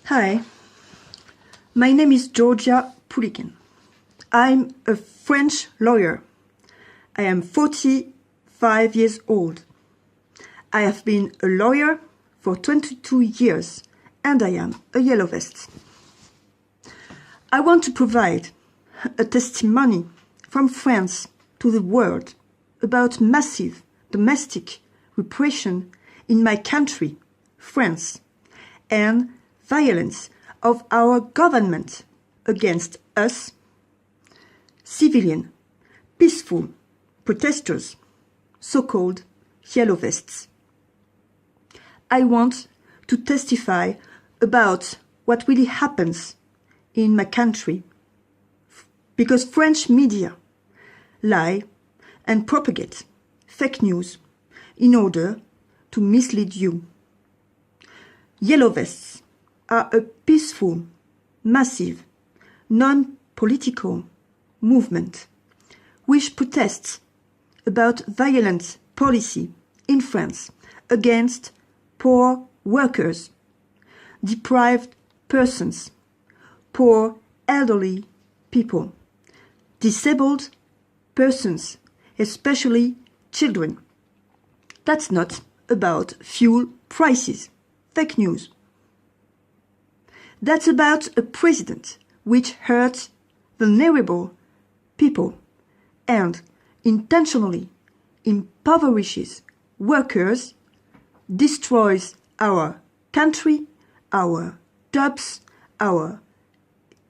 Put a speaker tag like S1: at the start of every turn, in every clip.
S1: Hi, my name is Georgia Pouliquen. I'm a French lawyer. I am 45 years old. I have been a lawyer for 22 years and I am a yellow vest. I want to provide a testimony from France to the world about massive domestic repression in my country, France, and violence of our government against us, civilian, peaceful protestors, so-called yellow vests. I want to testify about what really happens in my country, because French media lie and propagate fake news in order to mislead you. Yellow vests are a peaceful, massive, non-political movement which protests about violent policy in France against poor workers, deprived persons, poor elderly people, disabled persons, especially children. That's not about fuel prices, fake news. That's about a president which hurts vulnerable people and intentionally impoverishes workers, destroys our country, our jobs, our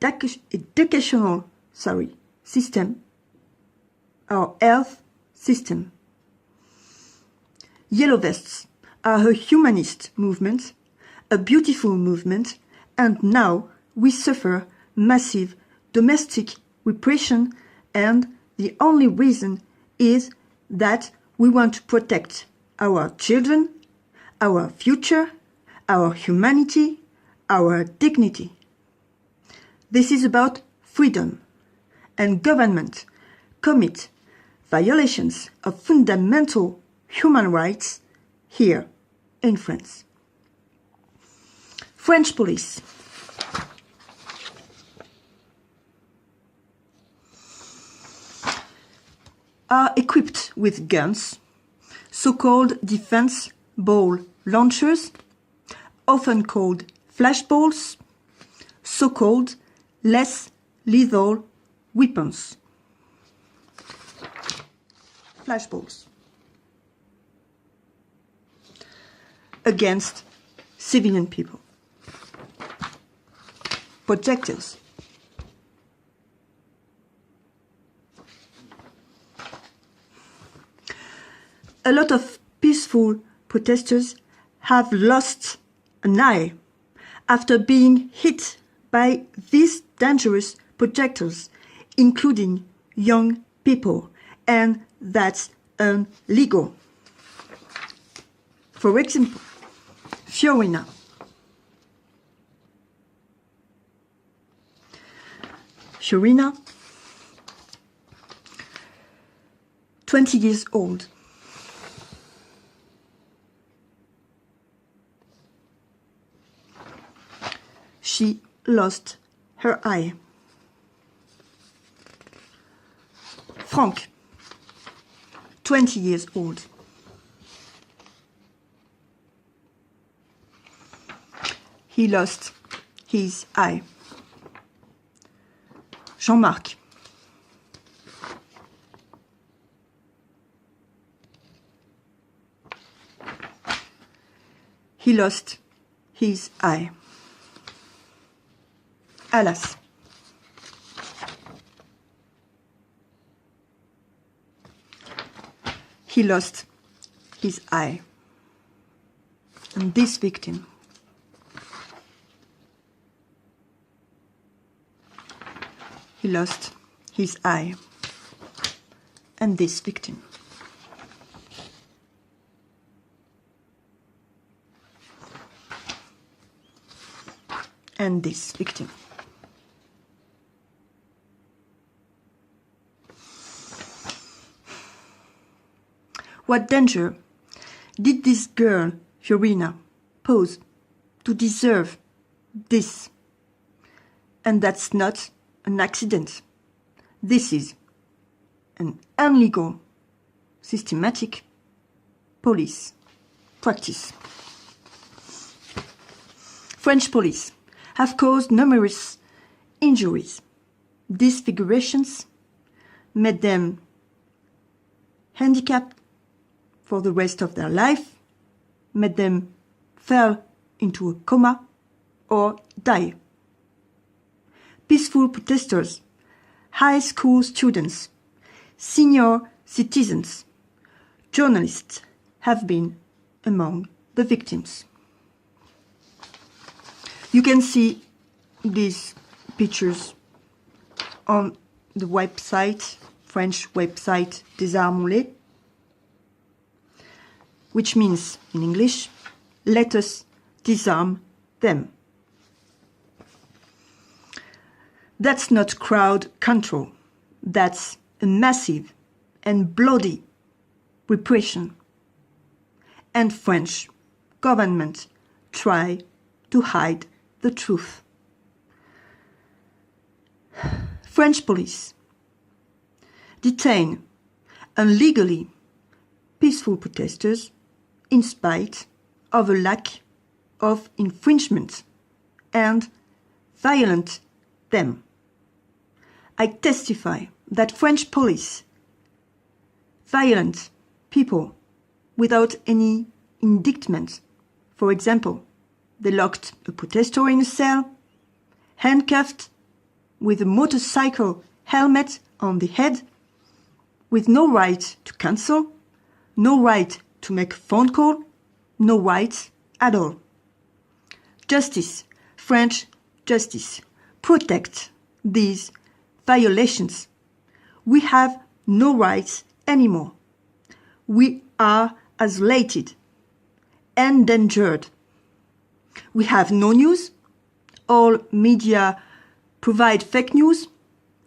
S1: educational system, our health system. Yellow vests are a humanist movement, a beautiful movement, and now we suffer massive domestic repression, and the only reason is that we want to protect our children, our future, our humanity, our dignity. This is about freedom, and government commit violations of fundamental human rights here in France. French police are equipped with guns, so-called defense ball launchers, often called flashballs, so-called less lethal weapons. Flashballs against civilian people. Projectiles. A lot of peaceful protesters have lost an eye after being hit by these dangerous projectiles, including young people, and that's illegal. For example, Fiorina. Fiorina, 20 years old. She lost her eye. Frank, 20 years old. He lost his eye. Jean-Marc, he lost his eye. Alas, he lost his eye. And this victim he lost his eye. And this victim and this victim. What danger did this girl, Fiorina, pose to deserve this. And that's not an accident. This is an illegal, systematic police practice. French police have caused numerous injuries, disfigurations, made them handicapped for the rest of their life, made them fall into a coma or die. Peaceful protesters, high school students, senior citizens, journalists have been among the victims. You can see these pictures on the website, French website Désarmons-les, which means in English, let us disarm them. That's not crowd control. That's a massive and bloody repression. And French government try to hide the truth. French police detain illegally peaceful protesters in spite of a lack of infringement and violent them. I testify that French police violent people without any indictment. For example, they locked a protester in a cell, handcuffed with a motorcycle helmet on the head, with no right to cancel, no right to make a phone call, no rights at all. Justice, French justice, protect these violations. We have no rights anymore. We are isolated, endangered. We have no news. All media provide fake news,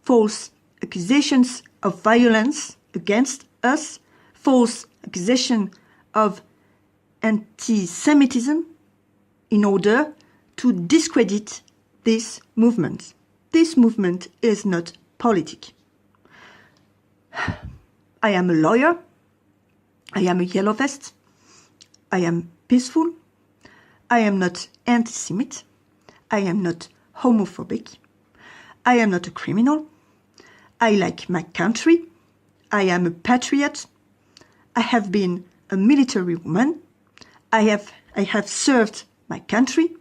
S1: false accusations of violence against us, false accusation of anti-Semitism in order to discredit this movement. This movement is not politic. I am a lawyer. I am a yellow vest. I am peaceful. I am not anti-Semite. I am not homophobic. I am not a criminal. I like my country. I am a patriot. I have been a military woman. I have served my country.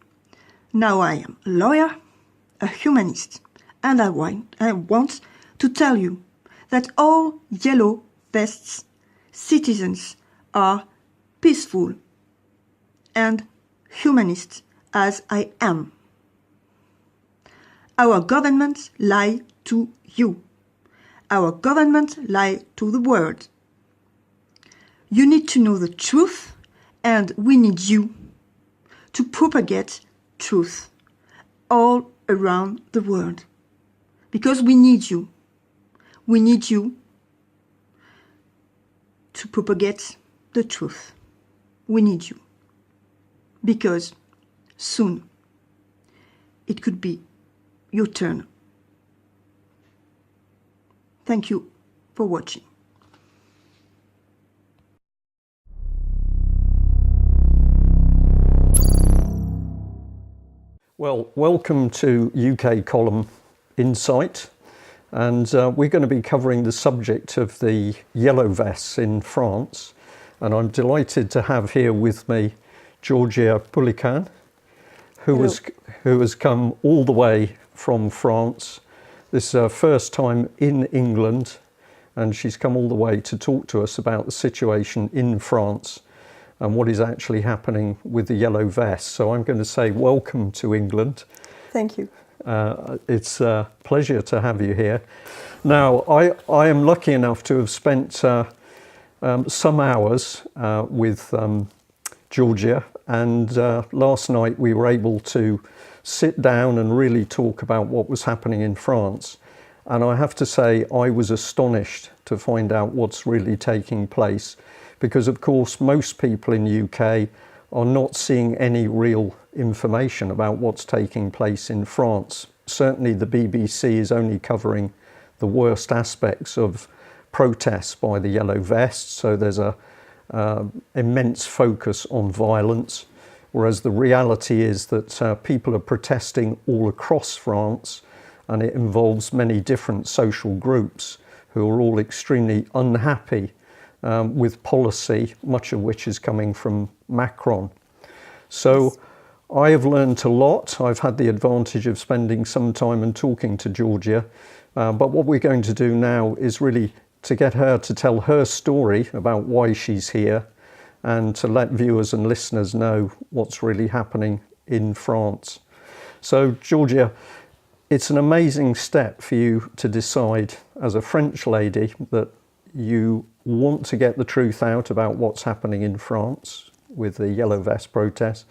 S1: Now I am a lawyer, a humanist, and I want to tell you that all yellow vests citizens are peaceful and humanist as I am. Our government lie to you. Our government lie to the world. You need to know the truth, and we need you to propagate truth all around the world. Because we need you. We need you to propagate the truth. We need you. Because soon it could be your turn. Thank you for watching.
S2: Well, welcome to UKColumn Insight, and we're going to be covering the subject of the yellow vests in France, and I'm delighted to have here with me Georgia Pouliquen, who has come all the way from France. This is her first time in England, and she's come all the way to talk to us about the situation in France and what is actually happening with the yellow vests. So I'm going to say welcome to England.
S1: Thank you.
S2: It's a pleasure to have you here. Now, I am lucky enough to have spent some hours with Georgia, and last night we were able to sit down and really talk about what was happening in France. And I have to say, I was astonished to find out what's really taking place, because of course most people in the UK are not seeing any real information about what's taking place in France. Certainly the BBC is only covering the worst aspects of protests by the Yellow Vests, so there's a immense focus on violence, whereas the reality is that people are protesting all across France, and it involves many different social groups who are all extremely unhappy with policy, much of which is coming from Macron. So
S1: Yes.
S2: I have learned a lot. I've had the advantage of spending some time and talking to Georgia, but what we're going to do now is really to get her to tell her story about why she's here, and to let viewers and listeners know what's really happening in France. So, Georgia, it's an amazing step for you to decide as a French lady that you want to get the truth out about what's happening in France with the Yellow Vest protests,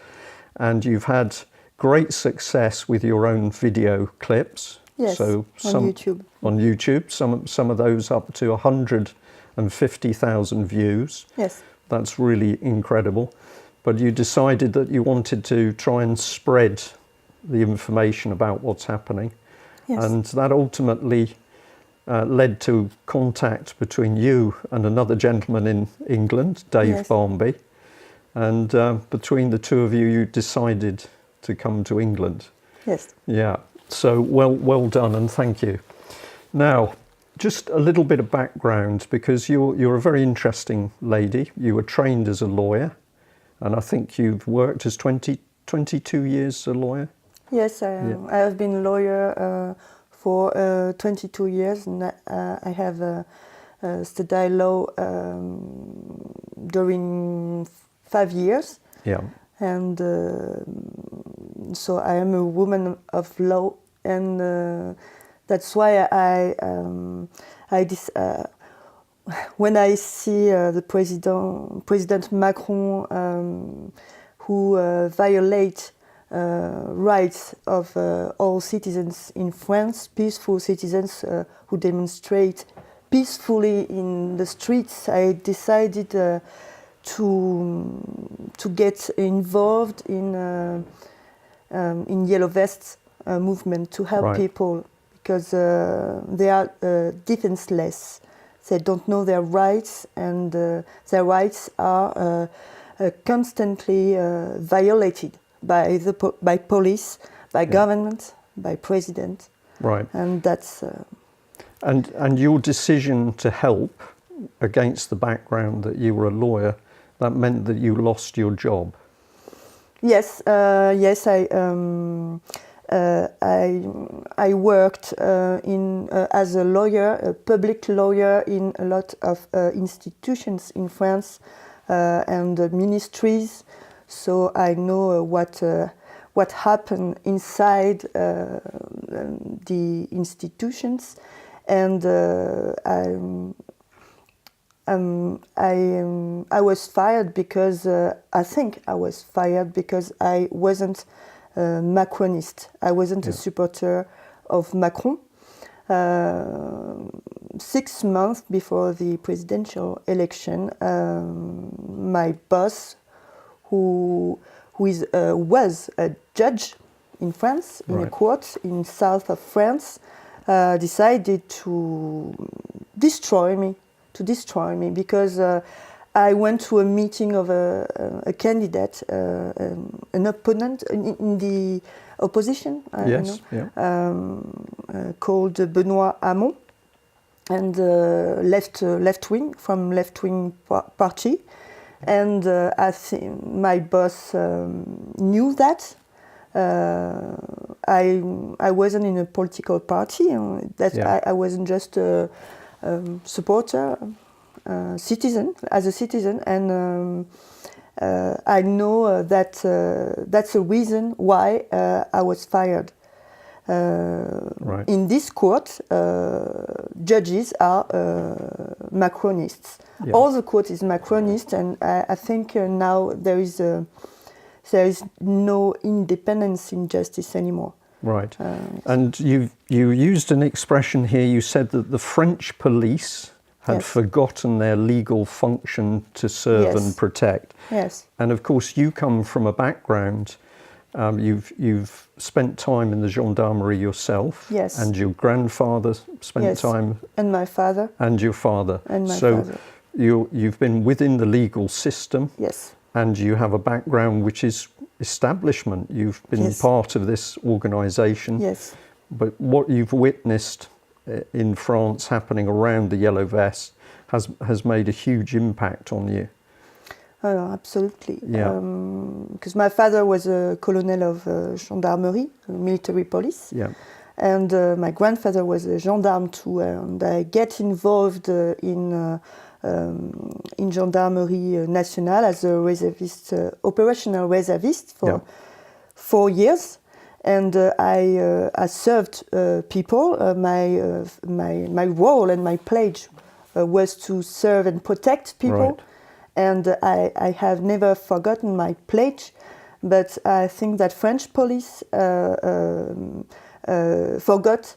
S2: and you've had great success with your own video clips.
S1: Yes,
S2: so
S1: on YouTube.
S2: On YouTube, some of those up to 150,000 views.
S1: Yes.
S2: That's really incredible. But you decided that you wanted to try and spread the information about what's happening.
S1: Yes.
S2: And that ultimately led to contact between you and another gentleman in England, Dave
S1: Yes.
S2: Barmby. And between the two of you, you decided to come to England.
S1: Yes.
S2: Yeah. So well done, and thank you. Now, just a little bit of background, because you're a very interesting lady. You were trained as a lawyer, and I think you've worked as 22 years as a lawyer.
S1: Yes, I have been a lawyer for 22 years, and I have studied law during 5 years.
S2: Yeah.
S1: And so I am a woman of law, and that's why when I see the President Macron, who violate rights of all citizens in France, peaceful citizens who demonstrate peacefully in the streets, I decided to get involved in Yellow Vests movement, to help
S2: Right.
S1: people, because they are defenseless. They don't know their rights, and their rights are constantly violated by police, by government, by president.
S2: Right.
S1: And that's
S2: And your decision to help, against the background that you were a lawyer, that meant that you lost your job.
S1: yes. I worked as a lawyer, a public lawyer, in a lot of institutions in France and ministries. So I know what happened inside the institutions, and I was fired because I think I was fired because I wasn't Macronist. I wasn't a supporter of Macron. 6 months before the presidential election, my boss, who was a judge in France, in a court in south of France, decided to destroy me because I went to a meeting of a candidate, an opponent in the opposition, called Benoît Hamon, and left-wing party. And I think my boss knew that. I wasn't in a political party. I wasn't just a supporter, citizen, and I know that that's a reason why I was fired. In this court, judges are Macronists.
S2: Yeah.
S1: All the court is Macronist, and I think now there is no independence in justice anymore.
S2: Right. And you used an expression here. You said that the French police had forgotten their legal function to serve and protect.
S1: Yes.
S2: And of course, you come from a background. You've spent time in the gendarmerie yourself.
S1: Yes.
S2: And your grandfather spent time.
S1: And my father.
S2: And your father.
S1: And my
S2: so
S1: father.
S2: You've been within the legal system.
S1: Yes.
S2: And you have a background which is establishment. You've been part of this organisation.
S1: Yes.
S2: But what you've witnessed in France happening around the Yellow Vest has made a huge impact on you.
S1: Absolutely.
S2: Yeah.
S1: Because my father was a colonel of gendarmerie, military police.
S2: Yeah.
S1: And my grandfather was a gendarme too. And I get involved in Gendarmerie Nationale as a reservist, operational reservist for 4 years. And I served people. My role and my pledge was to serve and protect people.
S2: Right.
S1: And I have never forgotten my pledge, but I think that French police forgot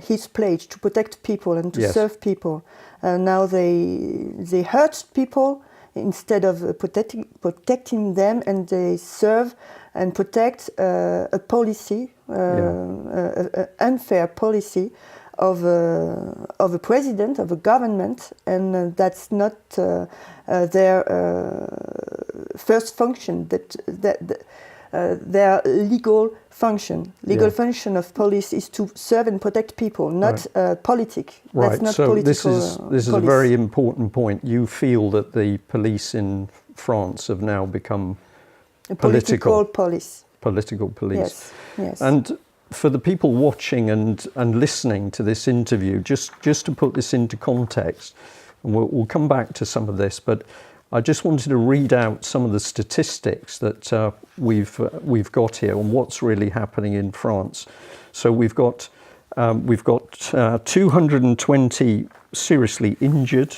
S1: his pledge to protect people and to serve people. Now they hurt people instead of protecting them, and they serve and protect a policy, an unfair policy of a president, of a government, and that's not their first function. Their legal function. Function of police is to serve and protect people, not politic.
S2: Right.
S1: That's not
S2: so
S1: political.
S2: This is a very important point. You feel that the police in France have now become
S1: political police.
S2: Political police.
S1: Yes. Yes.
S2: And for the people watching and listening to this interview, just to put this into context, and we'll come back to some of this, but I just wanted to read out some of the statistics that we've got here on what's really happening in France. So we've got 220 seriously injured.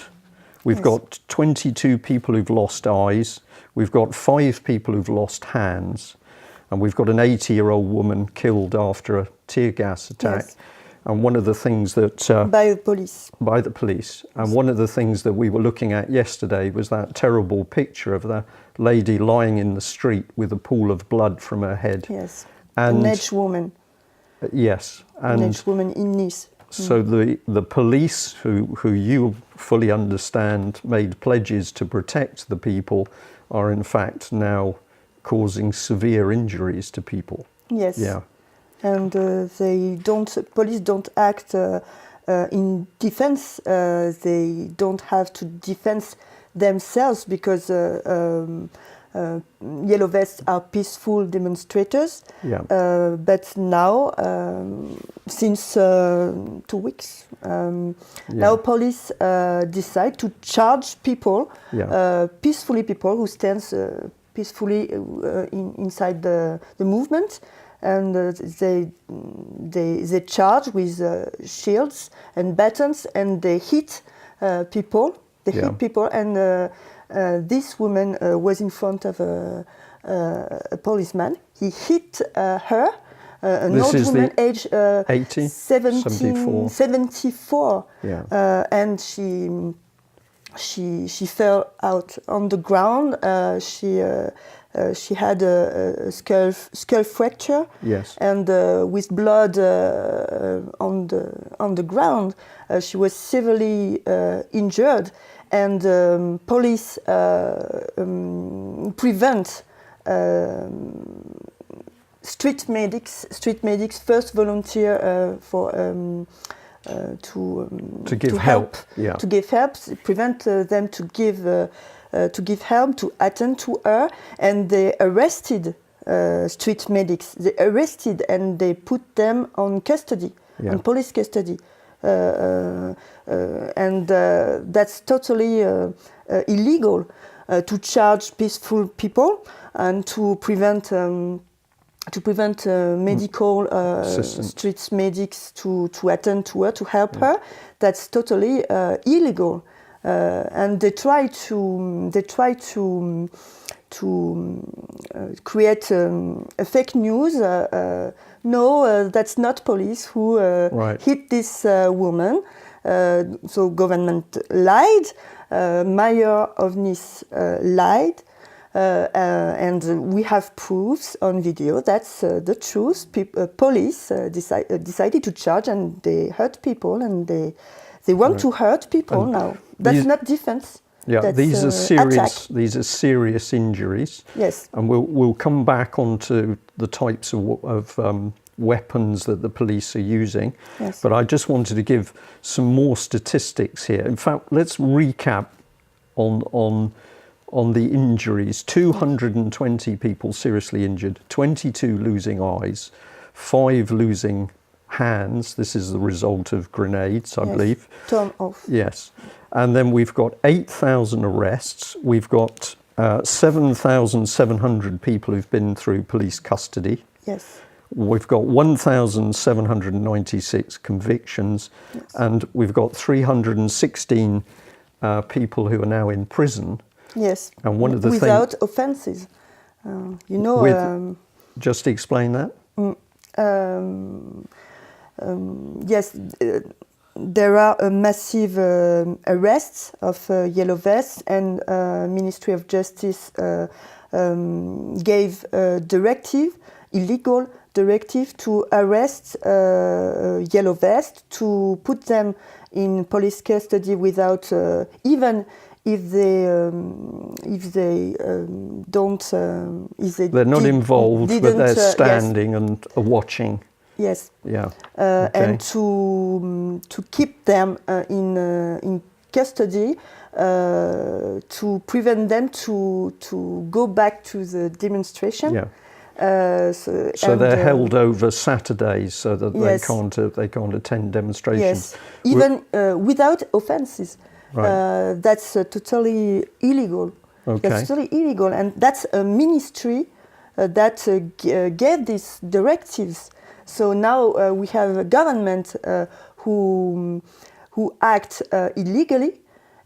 S2: We've got 22 people who've lost eyes. We've got 5 people who've lost hands. And we've got an 80-year-old woman killed after a tear gas attack.
S1: Yes.
S2: And one of the things that...
S1: by the police.
S2: By the police. And one of the things that we were looking at yesterday was that terrible picture of the lady lying in the street with a pool of blood from her head.
S1: Yes.
S2: And
S1: an aged woman.
S2: Yes. And
S1: an aged woman in Nice.
S2: So the police, who you fully understand made pledges to protect the people, are in fact now causing severe injuries to people.
S1: Yes.
S2: Yeah.
S1: And police don't act in defense. They don't have to defend themselves because Yellow Vests are peaceful demonstrators.
S2: Yeah.
S1: But now, since 2 weeks, now police decide to charge people, peacefully people who stands peacefully inside the movement. And they charge with shields and batons, and they hit people. They hit people, and this woman was in front of a policeman. He hit her, an old woman, age
S2: 80,
S1: 74.
S2: Yeah.
S1: And she fell out on the ground. She had a skull fracture, and with blood on the ground, she was severely injured. And police prevent street medics first volunteer to
S2: give help.
S1: To give help, prevent them to give help, to attend to her, and they arrested street medics. They arrested and they put them on custody, on police custody, and that's totally illegal to charge peaceful people and to prevent medical street medics to attend to her, to help her. That's totally illegal. And they try to create a fake news. No, that's not police who hit this woman. So government lied, Mayor of Nice lied, and we have proofs on video. That's the truth. Police decided to charge, and they hurt people, and they want to hurt people now. That's not defense.
S2: Yeah,
S1: that's,
S2: these are serious.
S1: attack.
S2: These are serious injuries.
S1: Yes,
S2: and we'll come back onto the types of weapons that the police are using.
S1: Yes.
S2: But I just wanted to give some more statistics here. In fact, let's recap on the injuries. 220 people seriously injured, 22 losing eyes, 5 losing hands. This is the result of grenades, I believe.
S1: Torn off.
S2: Yes. And then we've got 8,000 arrests. We've got 7,700 people who've been through police custody.
S1: Yes.
S2: We've got 1,796 convictions, and we've got 316 people who are now in prison.
S1: Yes.
S2: And one of the
S1: without offences.
S2: Just explain that.
S1: Yes. There are massive arrests of yellow vests, and Ministry of Justice gave a illegal directive to arrest yellow vests, to put them in police custody without even if they're not
S2: involved, but they're standing and watching.
S1: Yes.
S2: Yeah.
S1: Okay. And to keep them in custody, to prevent them to go back to the demonstration.
S2: Yeah. So they're held over Saturdays so that they can't attend demonstrations.
S1: Yes. Even without offences.
S2: Right.
S1: That's totally illegal.
S2: Okay.
S1: That's totally illegal, and that's a ministry that gave these directives. So now we have a government who act illegally,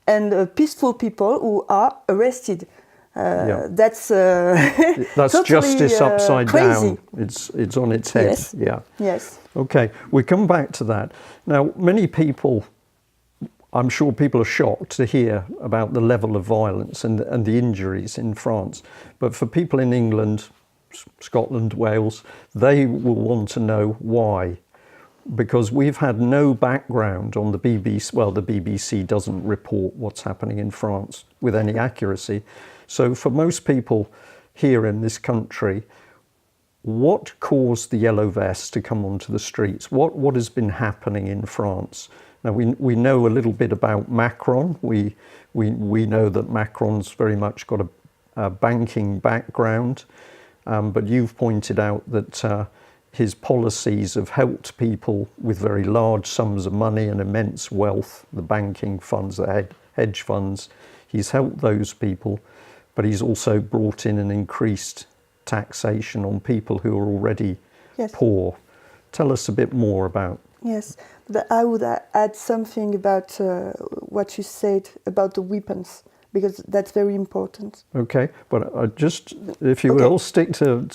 S1: and peaceful people who are arrested. That's totally,
S2: justice upside
S1: crazy.
S2: down. It's on its head.
S1: Yes.
S2: Yeah.
S1: Yes.
S2: Okay, we come back to that. Now, many people, I'm sure people are shocked to hear about the level of violence and the injuries in France. But for people in England, Scotland, Wales, they will want to know why. Because we've had no background on the BBC. Well, the BBC doesn't report what's happening in France with any accuracy. So for most people here in this country, what caused the yellow vests to come onto the streets? What has been happening in France? Now, we know a little bit about Macron. We know that Macron's very much got a banking background, but you've pointed out that his policies have helped people with very large sums of money and immense wealth, the banking funds, the hedge funds. He's helped those people, but he's also brought in an increased taxation on people who are already poor. Tell us a bit more about.
S1: Yes, but I would add something about what you said about the weapons, because that's very important. Okay,
S2: but just, if you will, stick to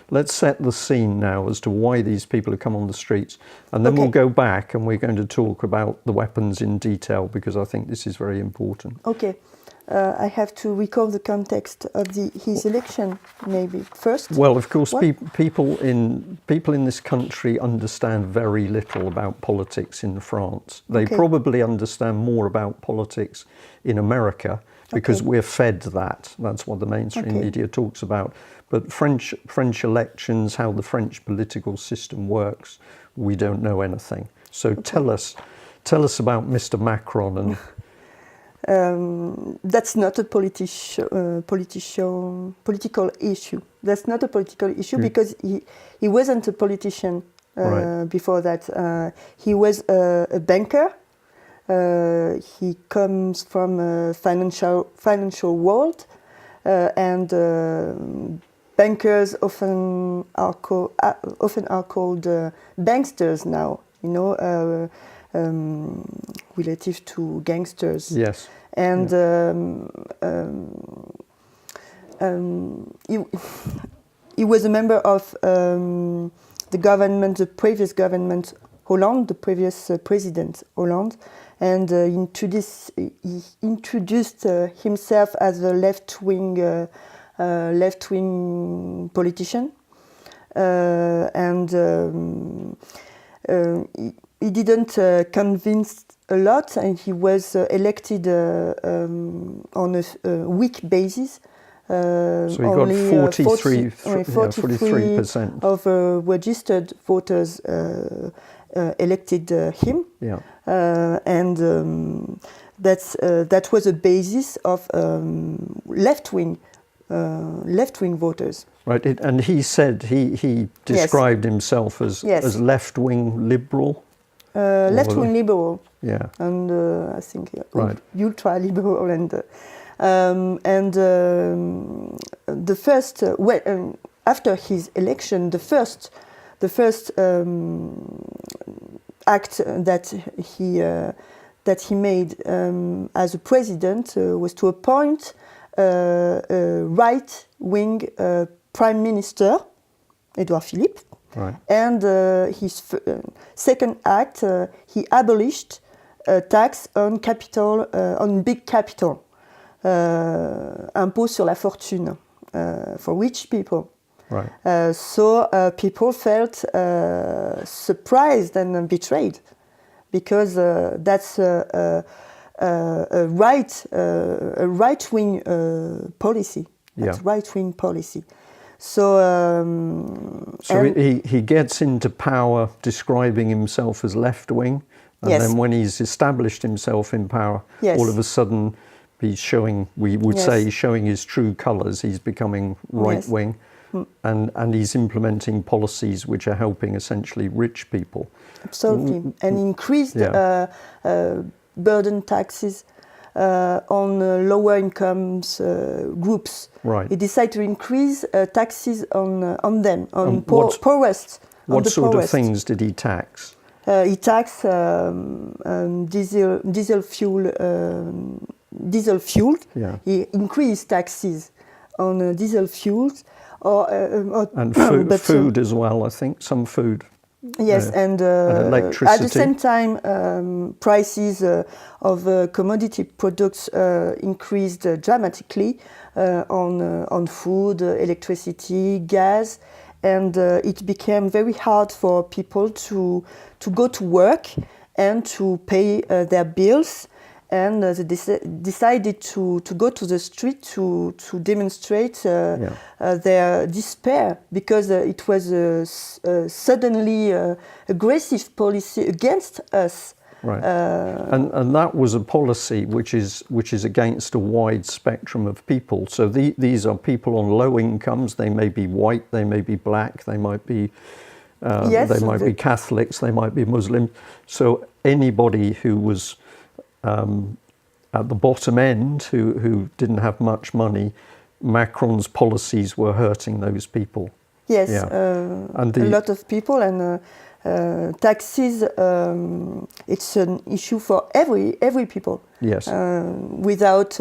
S2: let's set the scene now as to why these people have come on the streets, and then we'll go back and we're going to talk about the weapons in detail, because I think this is very important.
S1: Okay. I have to recall the context of his election, maybe first.
S2: Well, of course, people in this country understand very little about politics in France. They probably understand more about politics in America, because we're fed that. That's what the mainstream media talks about. But French elections, how the French political system works, we don't know anything. So tell us about Mr. Macron and.
S1: That's not a political issue. That's not a political issue because he wasn't a politician before that. He was a banker. He comes from a financial world, and bankers often are called banksters now. You know. Relative to gangsters.
S2: Yes.
S1: And he was a member of the government, the previous government Hollande, the previous president Hollande, and he introduced himself as a left-wing politician, and he didn't convince a lot, and he was elected on a weak basis.
S2: So he got 43%
S1: of registered voters elected him.
S2: Yeah.
S1: And that was a basis of left-wing voters.
S2: Right, and he said he described himself as left-wing liberal.
S1: Left-wing liberal.
S2: Yeah.
S1: And I think
S2: right.
S1: ultra-liberal, and the first after his election, the first act that he made as a president was to appoint a right-wing prime minister, Edouard Philippe.
S2: Right.
S1: And his second act, he abolished a tax on capital, on big capital, impôt sur la fortune, for rich people.
S2: Right.
S1: So people felt surprised and betrayed, because that's a right-wing policy. That's right-wing policy. So
S2: he gets into power describing himself as left-wing, and then when he's established himself in power, all of a sudden he's showing, we would say, showing his true colours. He's becoming right-wing, and he's implementing policies which are helping essentially rich people.
S1: Absolutely, and increased burden taxes on lower incomes groups.
S2: Right.
S1: He decided to increase taxes on them, on poorest.
S2: What sort of things did he tax?
S1: He taxed diesel fuel.
S2: Yeah.
S1: He increased taxes on diesel fuels,
S2: and food as well. I think some food.
S1: Yes, and
S2: electricity.
S1: at the same time, prices of commodity products increased dramatically on food, electricity, gas, and it became very hard for people to go to work and to pay their bills. And they decided to go to the street to demonstrate their despair, because it was a suddenly aggressive policy against us.
S2: Right, and that was a policy which is against a wide spectrum of people. So these are people on low incomes. They may be white, they may be black, they might be they might be Catholics, they might be Muslim. So anybody who was at the bottom end, who didn't have much money, Macron's policies were hurting those people.
S1: Yes, and a lot of people, and taxes. It's an issue for every people.
S2: Yes,
S1: without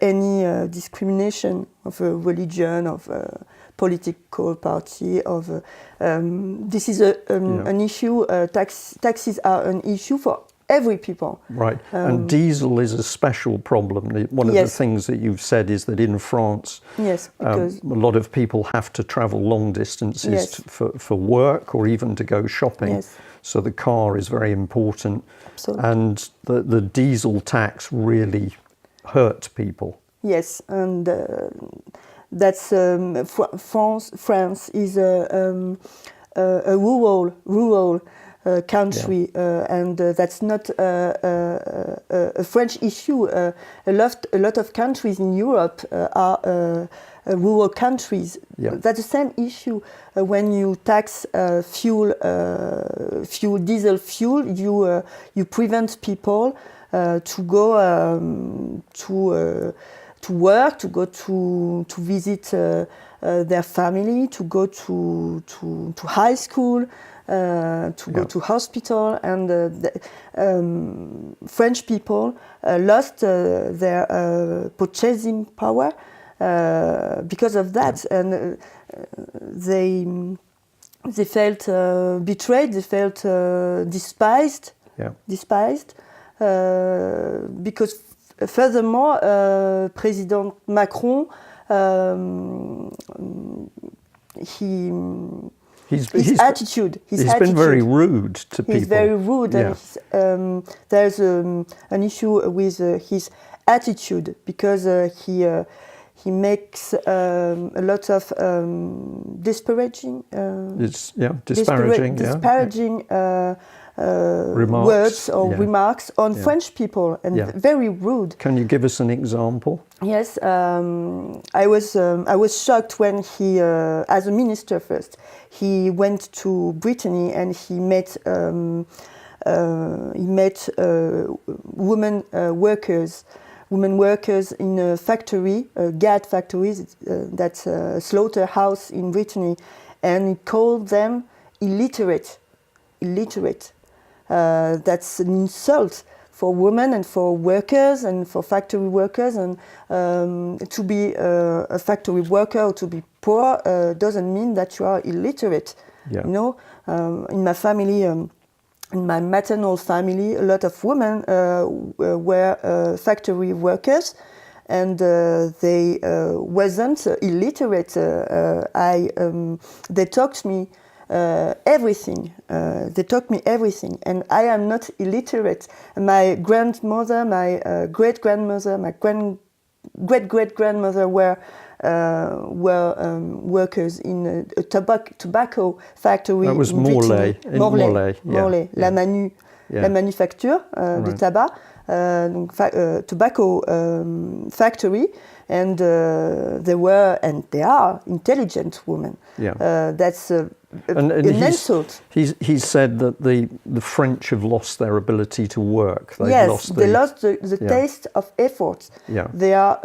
S1: any discrimination of a religion, of a political party. Of this is an issue. Taxes are an issue for every people.
S2: Right, and diesel is a special problem. One of the things that you've said is that in France, because a lot of people have to travel long distances for work or even to go shopping.
S1: Yes.
S2: So the car is very important.
S1: Absolutely.
S2: And the diesel tax really hurt people.
S1: Yes, and that's France is a rural country, and that's not a French issue. A lot of countries in Europe are rural countries. That's the same issue. When you tax diesel fuel, you prevent people to go to work, to go to visit their family, to go to high school. To go to hospital, and French people lost their purchasing power because of that, and they felt betrayed, they felt despised, because furthermore, President Macron, his attitude.
S2: He's been very rude to people.
S1: He's very rude, and there's an issue with his attitude, because he makes a lot of disparaging words or remarks on French people, and very rude.
S2: Can you give us an example?
S1: Yes, I was shocked when he, as a minister first, he went to Brittany and he met women workers in a factory, GAD factories, that's a slaughterhouse in Brittany, and he called them illiterate. That's an insult for women and for workers and for factory workers, and to be a factory worker or to be poor doesn't mean that you are illiterate.
S2: Yeah.
S1: You know, in my family, in my maternal family, a lot of women were factory workers, and they wasn't illiterate. They taught me everything. They taught me everything, and I am not illiterate. My grandmother, my great-grandmother, my great-great-grandmother were workers in a tobacco factory.
S2: That was
S1: in
S2: Morlaix.
S1: Morlaix, la manufacture du tabac, tobacco factory, and they were and they are intelligent women. That's an insult.
S2: He said that the French have lost their ability to work.
S1: They lost the taste of effort. They are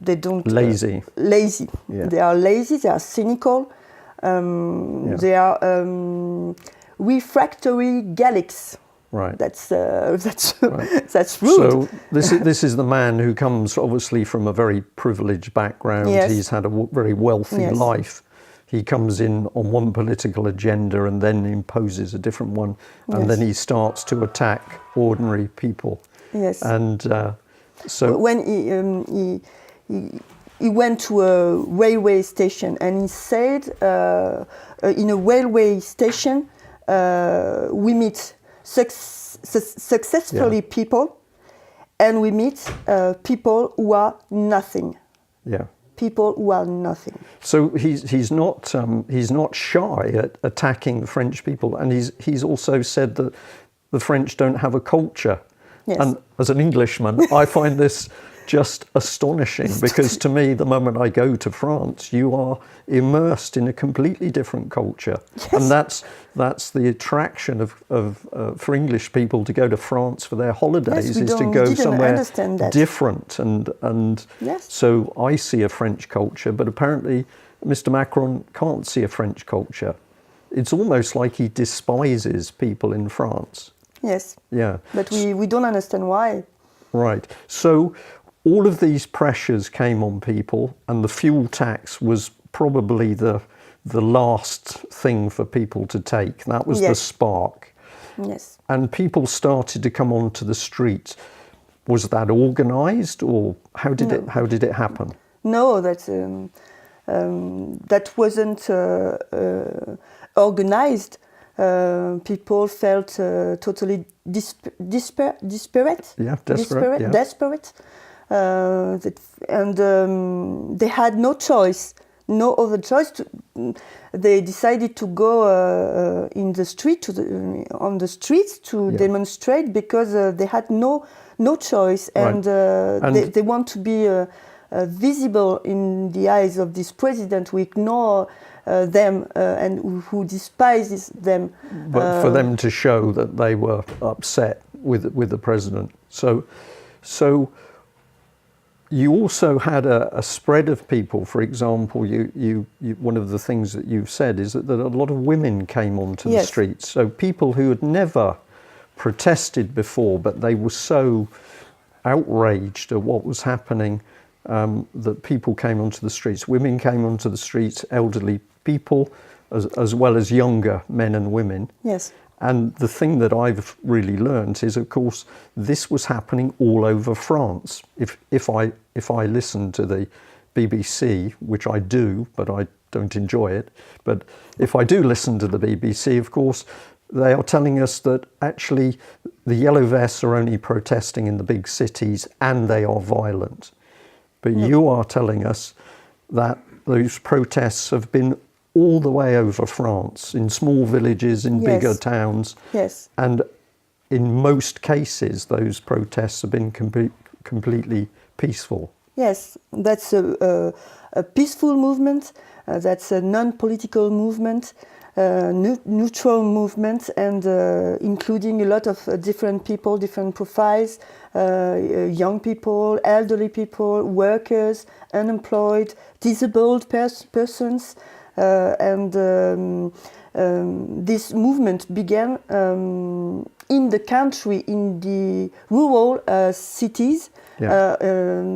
S1: they don't
S2: lazy.
S1: They are lazy. They are cynical. They are refractory Gallics.
S2: Right.
S1: That's
S2: right.
S1: That's rude.
S2: So this is the man who comes obviously from a very privileged background. He's had a very wealthy life. He comes in on one political agenda and then imposes a different one, and then he starts to attack ordinary people.
S1: Yes.
S2: And so
S1: when he went to a railway station and he said, in a railway station, we meet successfully people, and we meet people who are nothing. People who are nothing.
S2: So he's not shy at attacking the French people, and he's also said that the French don't have a culture. And as an Englishman, I find this just astonishing, because to me, the moment I go to France, you are immersed in a completely different culture, and that's the attraction for English people to go to France for their holidays, is to go somewhere different, and so I see a French culture, but apparently Mr. Macron can't see a French culture. It's almost like he despises people in France.
S1: Yes. But we don't understand why.
S2: Right. So all of these pressures came on people, and the fuel tax was probably the last thing for people to take. That was the spark.
S1: Yes.
S2: And people started to come onto the streets. Was that organised, or how did it happen?
S1: No, that wasn't organised. People felt totally desperate. Desperate. And they had no choice, no other choice. They decided to go in the street, on the streets to demonstrate, because they had no choice, and they want to be visible in the eyes of this president who ignore them and who despises them.
S2: But for them to show that they were upset with the president. So you also had a spread of people. For example, you one of the things that you've said is that a lot of women came onto the streets. So people who had never protested before, but they were so outraged at what was happening that people came onto the streets. Women came onto the streets, elderly people as well as younger men and women.
S1: Yes.
S2: And the thing that I've really learned is, of course, this was happening all over France. If I listen to the BBC, which I do, but I don't enjoy it, but if I do listen to the BBC, of course, they are telling us that actually the yellow vests are only protesting in the big cities and they are violent. But you are telling us that those protests have been all the way over France, in small villages, in bigger towns.
S1: Yes.
S2: And in most cases, those protests have been completely peaceful.
S1: Yes, that's a peaceful movement, that's a non-political movement, neutral movement, and including a lot of different people, different profiles, young people, elderly people, workers, unemployed, disabled persons. And this movement began in the country, in the rural cities.
S2: Yeah.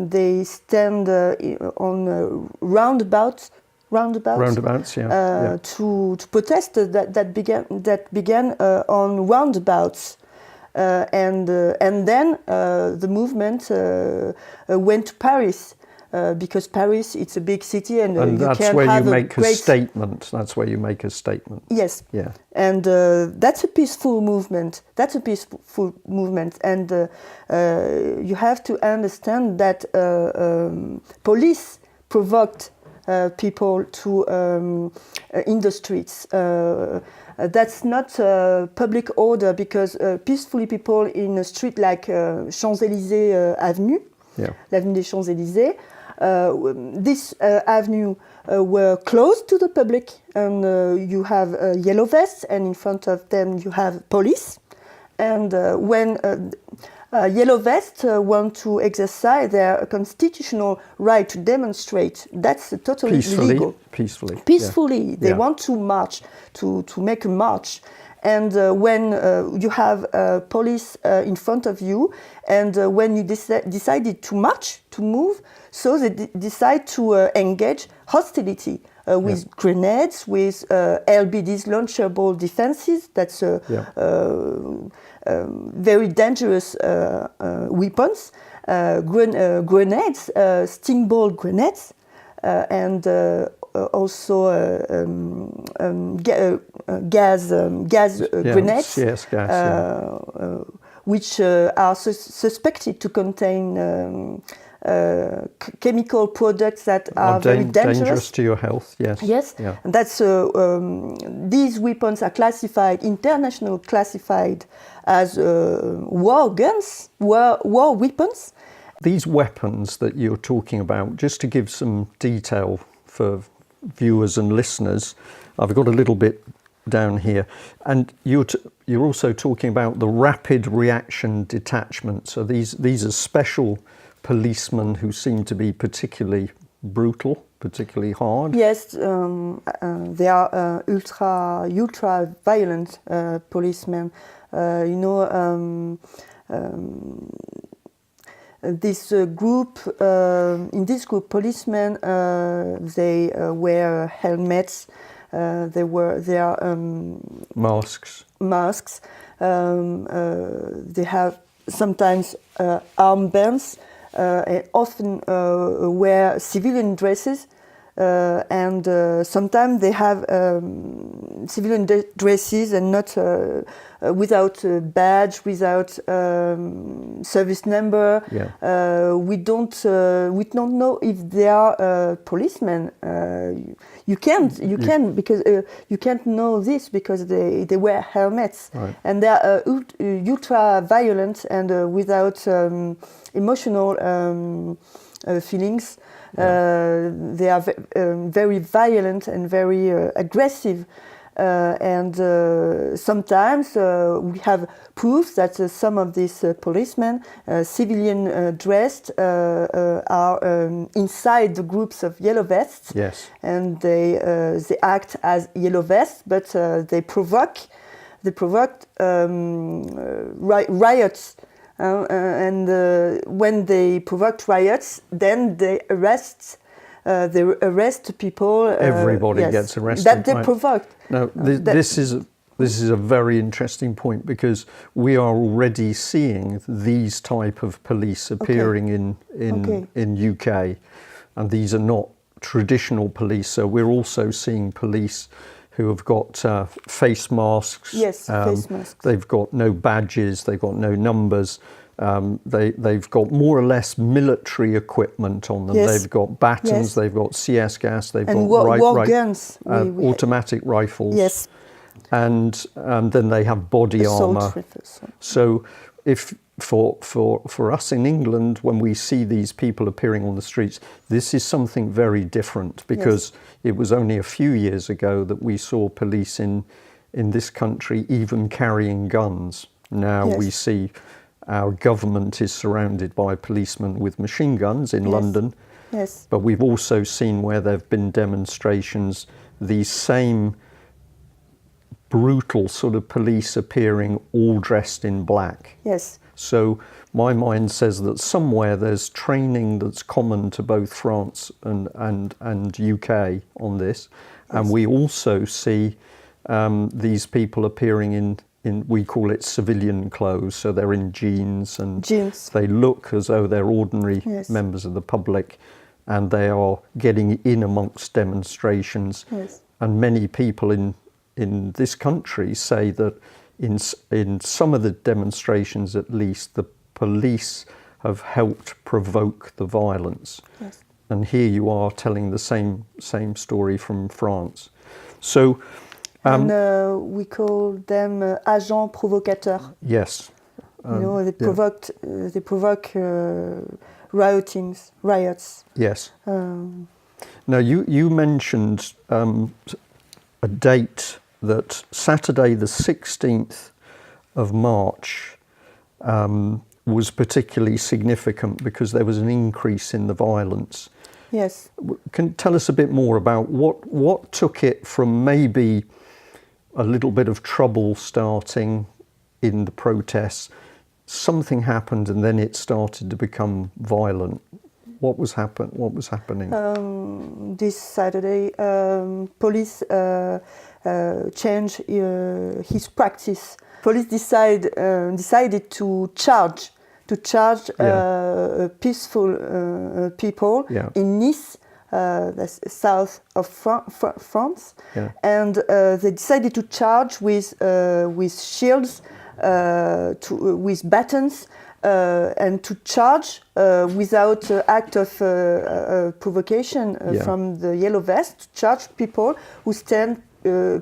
S1: They stand on roundabouts.
S2: Yeah.
S1: To protest that began on roundabouts. And then the movement went to Paris. Because Paris, it's a big city, and you
S2: that's
S1: can
S2: where
S1: have
S2: you make a
S1: great
S2: statement. That's where you make a statement.
S1: Yes.
S2: Yeah.
S1: And that's a peaceful movement. And you have to understand that police provoked people to in the streets. That's not public order, because peacefully people in a street like Champs-Élysées Avenue, l'avenue des Champs-Élysées, this avenue were closed to the public, and you have yellow vests, and in front of them you have police. And when yellow vests want to exercise their constitutional right to demonstrate, that's totally legal. Peacefully. They want to march, to make a march. And when you have police in front of you, and when you decided to march, to move, so they decide to engage hostility with grenades, with LBDs, launchable defenses. That's very dangerous weapons, grenades, steamboat grenades, and also gas grenades, which are suspected to contain chemical products that are very dangerous
S2: to your health. Yes.
S1: Yes.
S2: Yeah.
S1: And that's these weapons are international classified as war guns, war weapons.
S2: These weapons that you're talking about, just to give some detail for viewers and listeners, I've got a little bit down here, and you're also talking about the rapid reaction detachment. So these are special policemen who seem to be particularly brutal, particularly hard.
S1: Yes, they are ultra violent policemen. This group, in this group, policemen, they wear helmets. They are
S2: masks.
S1: They have sometimes armbands, and often wear civilian dresses, and sometimes they have civilian dresses and not without a badge, without service number.
S2: Yeah.
S1: We don't know if they are policemen. You can't because you can't know this because they wear helmets,
S2: right.
S1: And they are ultra violent and without emotional feelings. They are very violent and very aggressive. And sometimes we have proofs that some of these policemen, civilian dressed, are inside the groups of yellow vests.
S2: Yes.
S1: And they act as yellow vests, but they provoke riots. And when they provoked riots, then they arrest they arrest people.
S2: Everybody
S1: yes,
S2: gets arrested.
S1: That they
S2: right.
S1: provoked.
S2: Now, this is a very interesting point, because we are already seeing these type of police appearing in UK, and these are not traditional police. So we're also seeing police who have got face masks.
S1: Yes, face masks.
S2: They've got no badges. They've got no numbers. They've got more or less military equipment on them.
S1: Yes.
S2: They've got batons.
S1: Yes.
S2: They've got CS gas. They've
S1: and
S2: got
S1: war guns.
S2: automatic rifles.
S1: Yes.
S2: And then they have body
S1: Assault
S2: armour.
S1: rifles.
S2: So if for us in England, when we see these people appearing on the streets, this is something very different, because it was only a few years ago that we saw police in this country even carrying guns. Now we see our government is surrounded by policemen with machine guns in London.
S1: Yes.
S2: But we've also seen where there have been demonstrations, these same brutal sort of police appearing all dressed in black.
S1: Yes.
S2: So my mind says that somewhere there's training that's common to both France and UK on this. And we also see these people appearing in we call it civilian clothes. So they're in jeans and they look as though they're ordinary members of the public, and they are getting in amongst demonstrations.
S1: Yes.
S2: And many people in this country say that in some of the demonstrations, at least, the police have helped provoke the violence.
S1: Yes.
S2: And here you are telling the same story from France. So
S1: and we call them agents provocateurs.
S2: Yes.
S1: They provoke riots.
S2: Yes. Now you mentioned a date, that Saturday the 16th of March was particularly significant because there was an increase in the violence.
S1: Yes.
S2: Can you tell us a bit more about what took it from maybe a little bit of trouble starting in the protests, something happened and then it started to become violent? What was happening?
S1: This Saturday, police changed his practice. Police decided to charge peaceful people in Nice, that's south of France, and they decided to charge with shields, with batons. And to charge without act of provocation from the yellow vest, to charge people who stand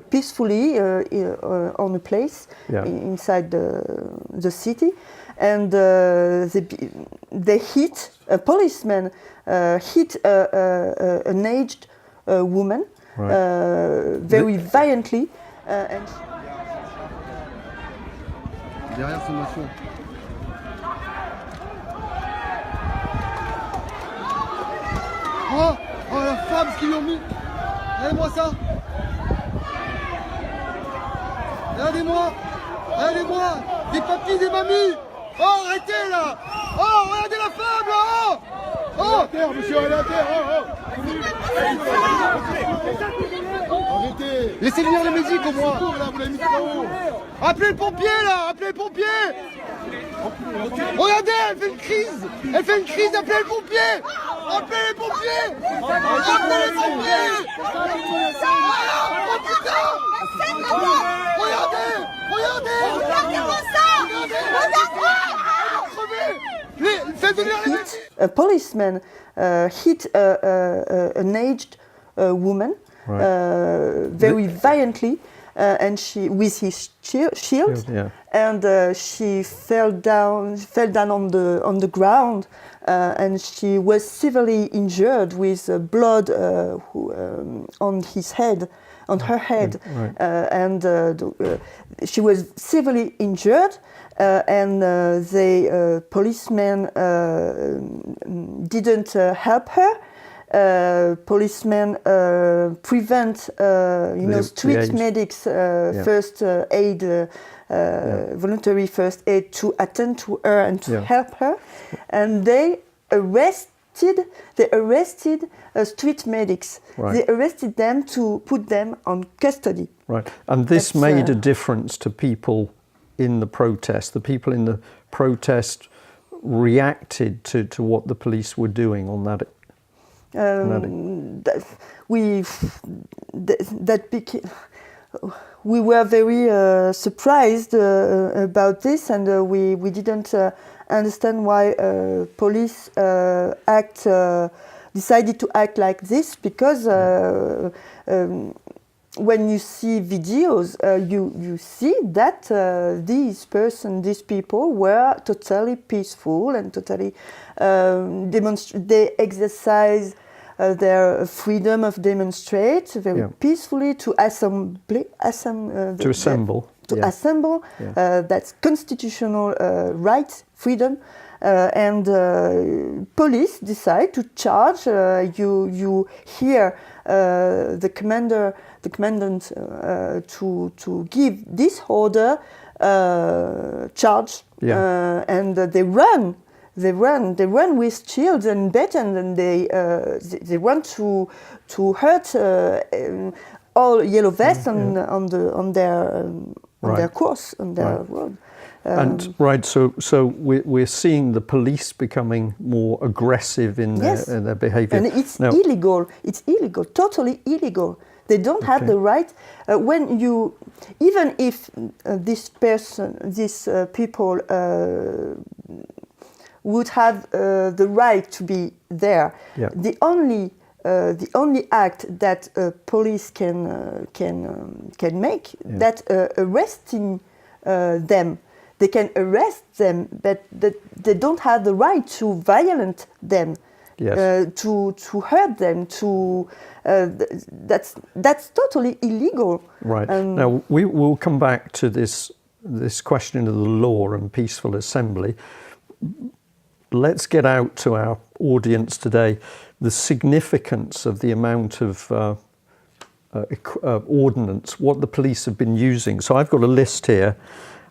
S1: peacefully on a place inside the city, and they hit a policeman, hit an aged woman very violently, and.
S3: Derrière ce monsieur. Oh, la femme, ce qu'ils lui ont mis. Regardez-moi ça. Regardez-moi. Des papis, des mamies. Oh, arrêtez là. Oh, regardez la femme là. Oh. À terre, monsieur, allez à terre. Arrêtez. Laissez venir les médics au moins. Là, vous l'avez mis là-haut. Appelez le pompier là. Appelez le pompier. Regardez, elle fait une crise. Appelez le pompier. Appelez les pompiers. Appelez les pompiers. Oh putain. Regardez.
S4: Regardez-moi ça.
S3: Faites venir les médecins.
S1: A policeman hit an aged woman very violently, and she with his shield, and she fell down on the ground, and she was severely injured with blood on her head, and she was severely injured. And the policeman didn't help her. Policemen prevent, street medics, first aid, voluntary first aid to attend to her and to help her, and they arrest arrested street medics.
S2: Right.
S1: They arrested them to put them on custody.
S2: Right, and this made a difference to people in the protest. The people in the protest reacted to what the police were doing on that.
S1: We were very surprised about this, and we didn't understand why police decided to act like this, because when you see videos, you see that these people were totally peaceful and totally they exercise their freedom of demonstrate very peacefully, to assemble. That's constitutional right, freedom. And police decide to charge. You hear the commandant to give this order, charge, and they run. They run with shields and batons, and they want to hurt all yellow vests on their course, on their road.
S2: So we're seeing the police becoming more aggressive in their behaviour.
S1: And it's illegal. It's illegal, totally illegal. They don't have the right. Even if these people would have the right to be there, the only act that police can make, that arresting them. They can arrest them, but they don't have the right to violate them, to hurt them. That's totally illegal.
S2: Right. Now we will come back to this question of the law and peaceful assembly. Let's get out to our audience today the significance of the amount of ordnance, what the police have been using. So I've got a list here,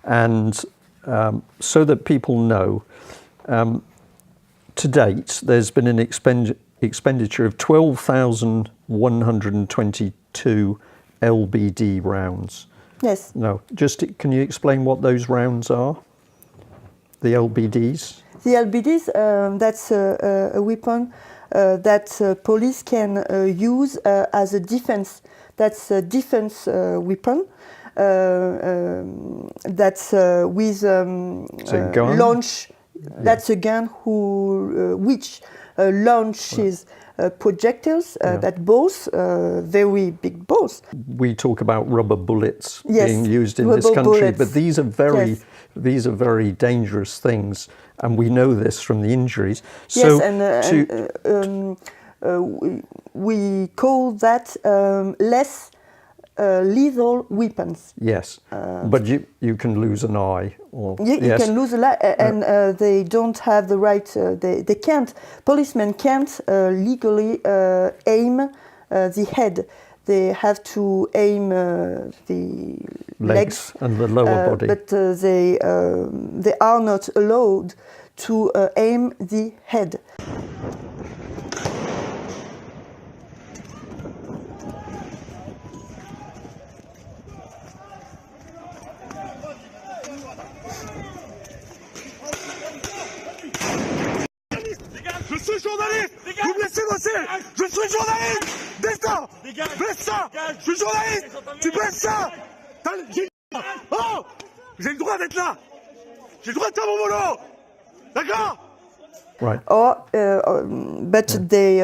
S2: and so that people know, to date there's been an expenditure of 12,122 LBD rounds.
S1: Yes.
S2: Now, can you explain what those rounds are? The LBDs?
S1: The LBDs, that's a weapon that police can use as a defense. That's a defense weapon. That's with launch. That's a gun which launches projectiles that both very big balls.
S2: We talk about rubber bullets being used in this country, bullets. But these are very dangerous things, and we know this from the injuries. So we call that less lethal weapons. Yes, but you can lose an eye.
S1: You can lose a eye, and they don't have the right. They can't. Policemen can't legally aim the head. They have to aim the legs
S2: and the lower body.
S1: But they are not allowed to aim the head.
S3: Je suis journaliste. Vous me laissez bosser. Je suis journaliste. Baisse ça. Baisse ça. Je suis journaliste. Tu baisses ça. Oh, j'ai le droit d'être là. J'ai le droit de faire mon boulot. D'accord?
S2: Right.
S1: But they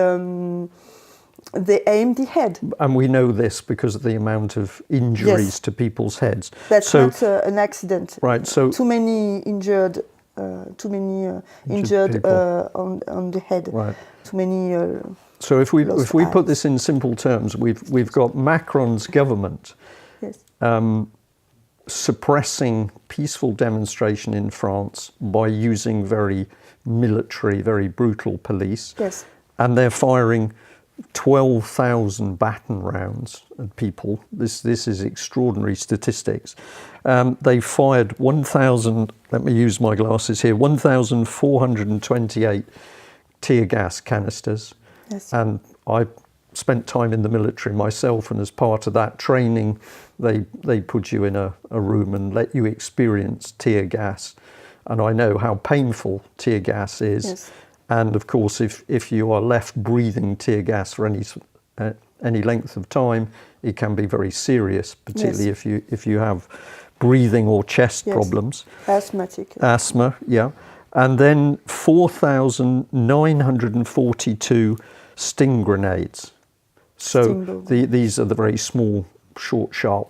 S1: aim the head.
S2: And we know this because of the amount of injuries to people's heads.
S1: That's not an accident.
S2: Right. So
S1: too many injured. Injured on the head.
S2: Right.
S1: Too many.
S2: So if we put this in simple terms, we've got Macron's government suppressing peaceful demonstration in France by using very military, very brutal police.
S1: Yes.
S2: And they're firing 12,000 baton rounds at people. This is extraordinary statistics. They fired 1,000, let me use my glasses here, 1,428 tear gas canisters.
S1: Yes.
S2: And I spent time in the military myself, and as part of that training, they put you in a room and let you experience tear gas. And I know how painful tear gas is.
S1: Yes.
S2: And of course, if you are left breathing tear gas for any length of time, it can be very serious, particularly
S1: Yes.
S2: if you have breathing or chest
S1: Yes.
S2: problems.
S1: Asthmatic.
S2: Asthma, yeah. And then 4,942 sting grenades. So
S1: Sting bullets.
S2: these are the very small, short, sharp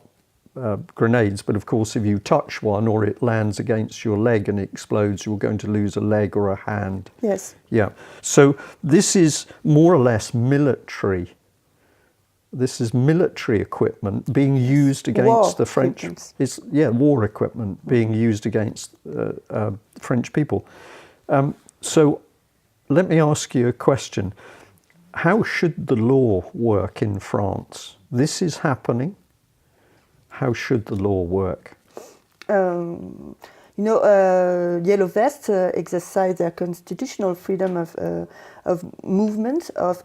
S2: grenades. But of course, if you touch one or it lands against your leg and it explodes, you're going to lose a leg or a hand.
S1: Yes.
S2: Yeah. So this is more or less military. This is military equipment being used against
S1: War
S2: the French.
S1: equipment.
S2: It's war equipment being used against French people. So let me ask you a question. How should the law work in France? This is happening. How should the law work?
S1: Yellow vests exercise their constitutional freedom of movement, of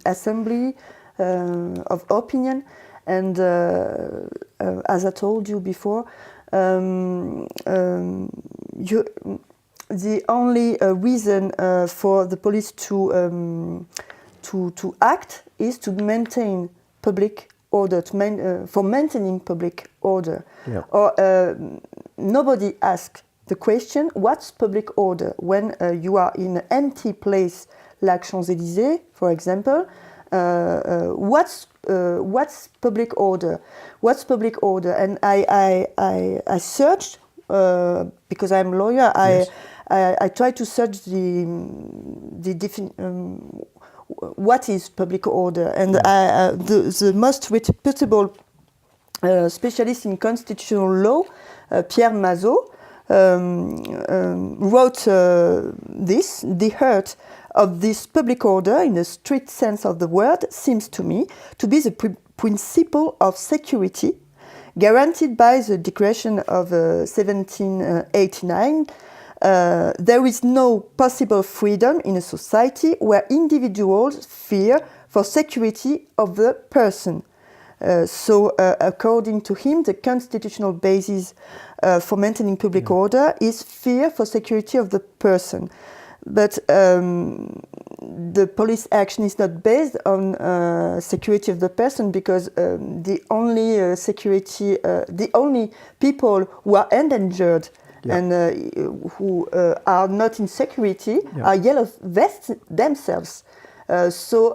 S1: assembly, of opinion, and as I told you before, the only reason for the police to act is to maintain public order, for maintaining public order.
S2: Yeah.
S1: Or nobody asks the question, what's public order? When you are in an empty place like Champs-Élysées, for example, what's public order? What's public order? And I searched, because I'm a lawyer,
S2: Yes.
S1: I tried to search what is public order, and the most reputable specialist in constitutional law, Pierre Mazot, wrote this: the heart of this public order, in the strict sense of the word, seems to me to be the principle of security, guaranteed by the Declaration of 1789. There is no possible freedom in a society where individuals fear for security of the person. So, according to him, the constitutional basis for maintaining public order is fear for security of the person. But the police action is not based on security of the person, because the only the only people who are endangered and who are not in security are yellow vests themselves. So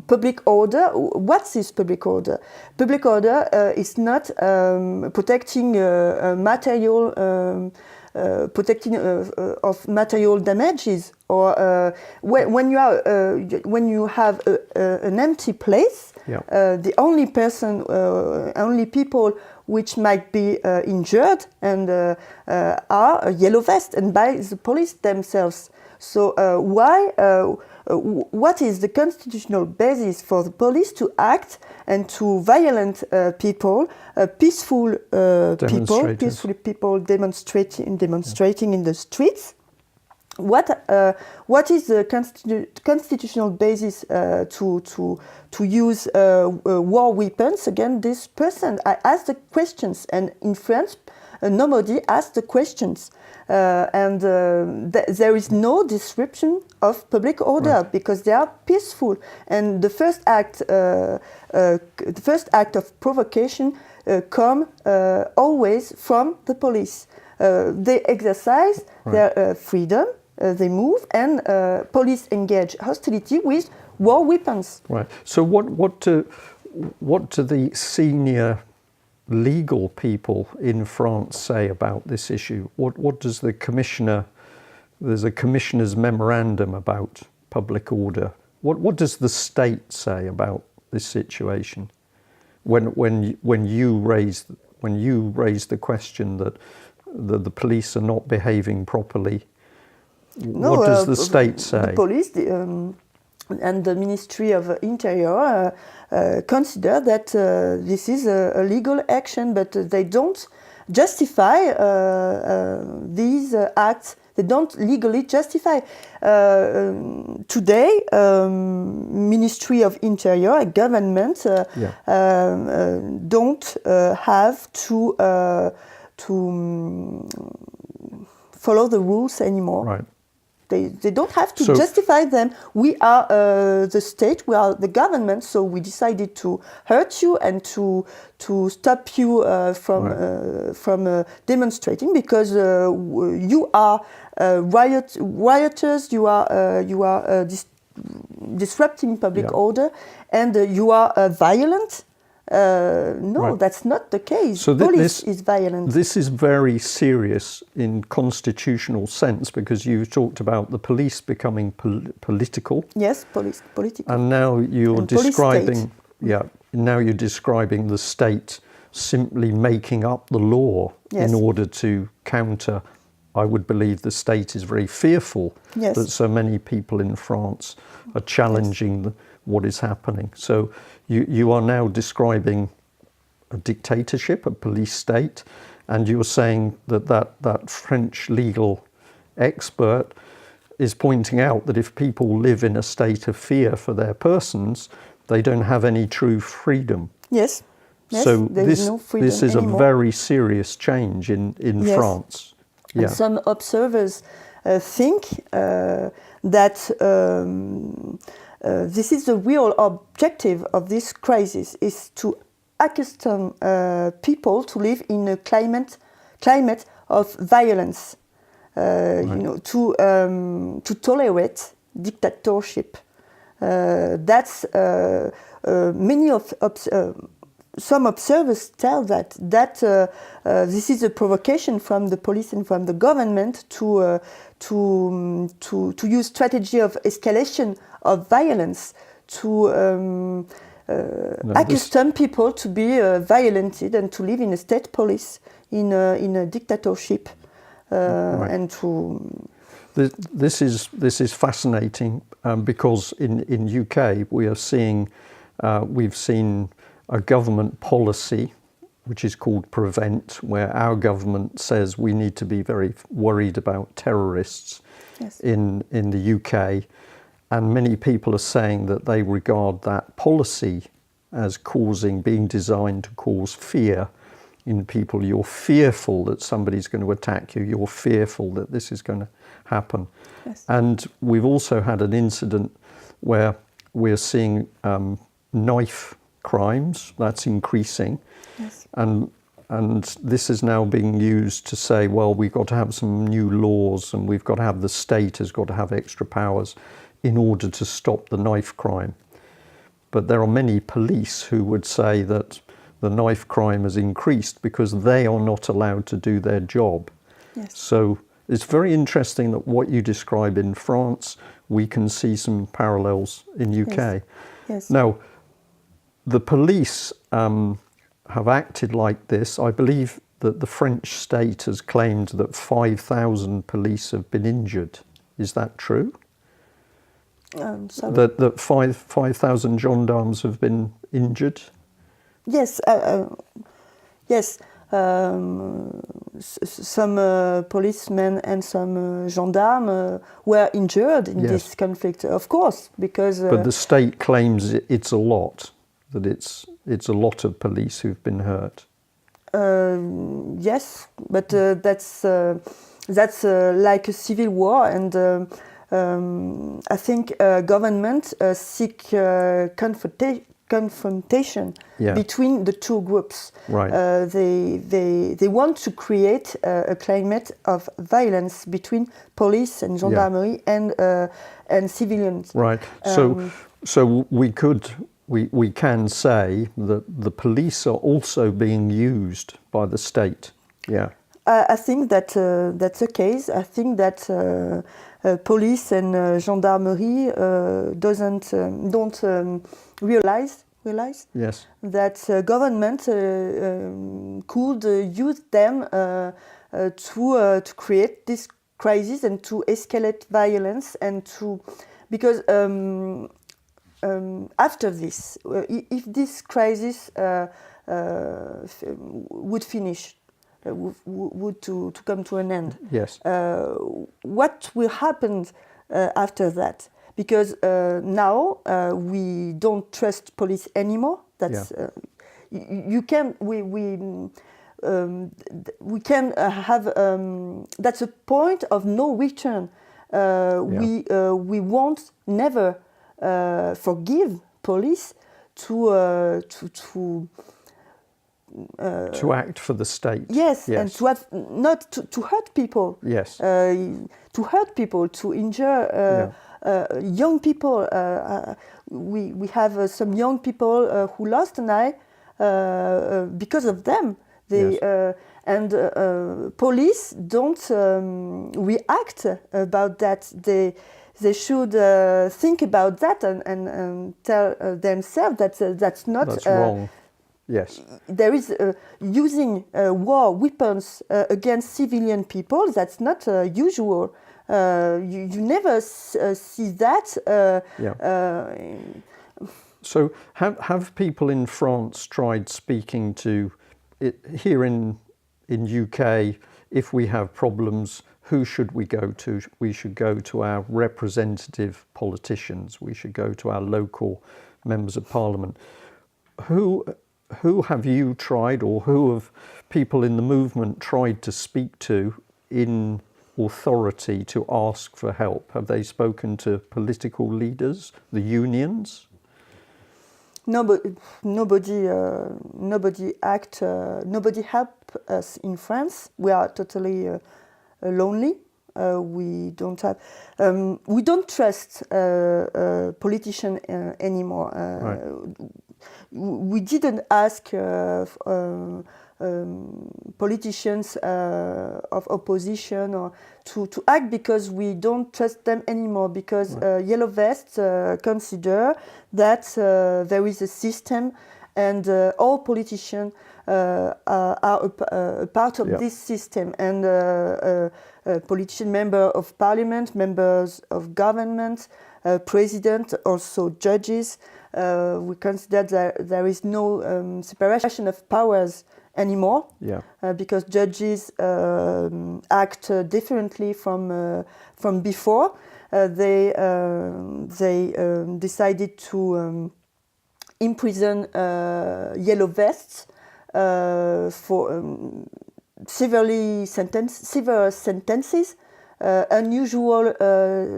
S1: public order, what is public order? Public order is not protecting material protecting of material damages, or when you have an empty place, the only people which might be injured and are yellow vests and by the police themselves. So what is the constitutional basis for the police to act and to violent people, peaceful people demonstrating in the streets? What is the constitutional basis to use war weapons against this person? I asked the questions, and in France, nobody asked the questions. There is no disruption of public order, because they are peaceful. And the first act of provocation come always from the police. They exercise their freedom, they move, and police engage hostility with war weapons.
S2: Right. So what do the senior legal people in France say about this issue? What does the commissioner? There's a commissioner's memorandum about public order. What does the state say about this situation? When you raise the question that the police are not behaving properly, what does the state say?
S1: The police and the Ministry of Interior consider that this is a legal action, but they don't justify these acts They don't legally justify. Today, Ministry of Interior, government, don't have to follow the rules anymore.
S2: Right.
S1: They don't have to justify them. We are the state, we are the government, so we decided to hurt you and to stop you from demonstrating because you are rioters, you are disrupting public order, and you are violent. No, that's not the case.
S2: So
S1: Police is violent.
S2: This is very serious in constitutional sense because you talked about the police becoming political.
S1: Yes, political.
S2: And now you're describing, now you're describing the state simply making up the law in order to counter. I would believe the state is very fearful that so many people in France are challenging what is happening. So you are now describing a dictatorship, a police state, and you're saying that French legal expert is pointing out that if people live in a state of fear for their persons, they don't have any true freedom.
S1: Yes.
S2: So
S1: this
S2: is
S1: anymore.
S2: A very serious change in France.
S1: And some observers think that this is the real objective of this crisis, is to accustom people to live in a climate of violence, to tolerate dictatorship. That's some observers tell that this is a provocation from the police and from the government to use strategy of escalation of violence to accustom people to be violented and to live in a state police in a dictatorship and to.
S2: This is fascinating because in UK we've seen a government policy which is called Prevent, where our government says we need to be very worried about terrorists in the UK, and many people are saying that they regard that policy as being designed to cause fear in people. You're fearful that somebody's going to attack you, you're fearful that this is going to happen. And we've also had an incident where we're seeing knife crimes, that's increasing, and this is now being used to say, well, we've got to have some new laws and we've got to have, the state has got to have extra powers in order to stop the knife crime. But there are many police who would say that the knife crime has increased because they are not allowed to do their job. So it's very interesting that what you describe in France, we can see some parallels in UK. Now, the police have acted like this. I believe that the French state has claimed that 5,000 police have been injured. Is that true? That 5,000 gendarmes have been injured?
S1: Yes. Yes. Some policemen and some gendarmes were injured in this conflict, of course, because.
S2: But the state claims it's a lot. That it's a lot of police who've been hurt. Yes,
S1: but that's like a civil war, and I think government seek confrontation between the two groups. They want to create a climate of violence between police and gendarmerie and civilians.
S2: So we can say that the police are also being used by the state.
S1: I think that that's the case. I think that police and gendarmerie don't realize that government could use them to create this crisis and to escalate violence and because after this, if this crisis would finish, would to come to an end.
S2: Yes.
S1: What will happen after that? Because now we don't trust police anymore. That's you can we can have that's a point of no return. We won't never forgive police to
S2: act for the state.
S1: Yes, and to have not to hurt people.
S2: Yes.
S1: To hurt people, to injure young people. We have some young people who lost an eye because of them. They and police don't react about that. They should think about that and tell themselves that that's not
S2: wrong. Yes.
S1: There is using war weapons against civilian people. That's not usual. You never see that.
S2: So have people in France tried speaking to it here in UK? If we have problems, who should we go to? We should go to our representative politicians. We should go to our local members of parliament. Who have you tried, or who have people in the movement tried to speak to in authority to ask for help? Have they spoken to political leaders, the unions?
S1: Nobody help us in France. We are totally lonely. We don't trust politicians anymore. We didn't ask politicians of opposition or to act because we don't trust them anymore, because Yellow Vests consider that there is a system and all politicians are a part of this system, and politician, member of parliament, members of government, president, also judges. We consider that there is no separation of powers anymore, because judges act differently from before. They decided to imprison Yellow Vests for severe sentences. Unusual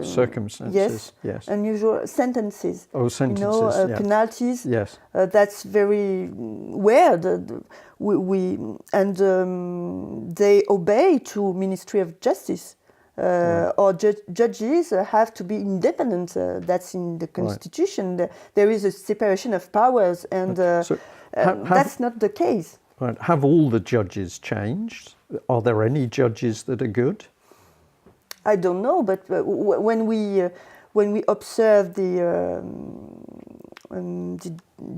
S2: circumstances. Yes.
S1: Unusual sentences.
S2: Oh, sentences.
S1: Penalties.
S2: Yes.
S1: That's very weird. They obey to Ministry of Justice. Or judges have to be independent. That's in the Constitution. Right. There is a separation of powers, and that's not the case.
S2: Right. Have all the judges changed? Are there any judges that are good?
S1: I don't know, but when we observe the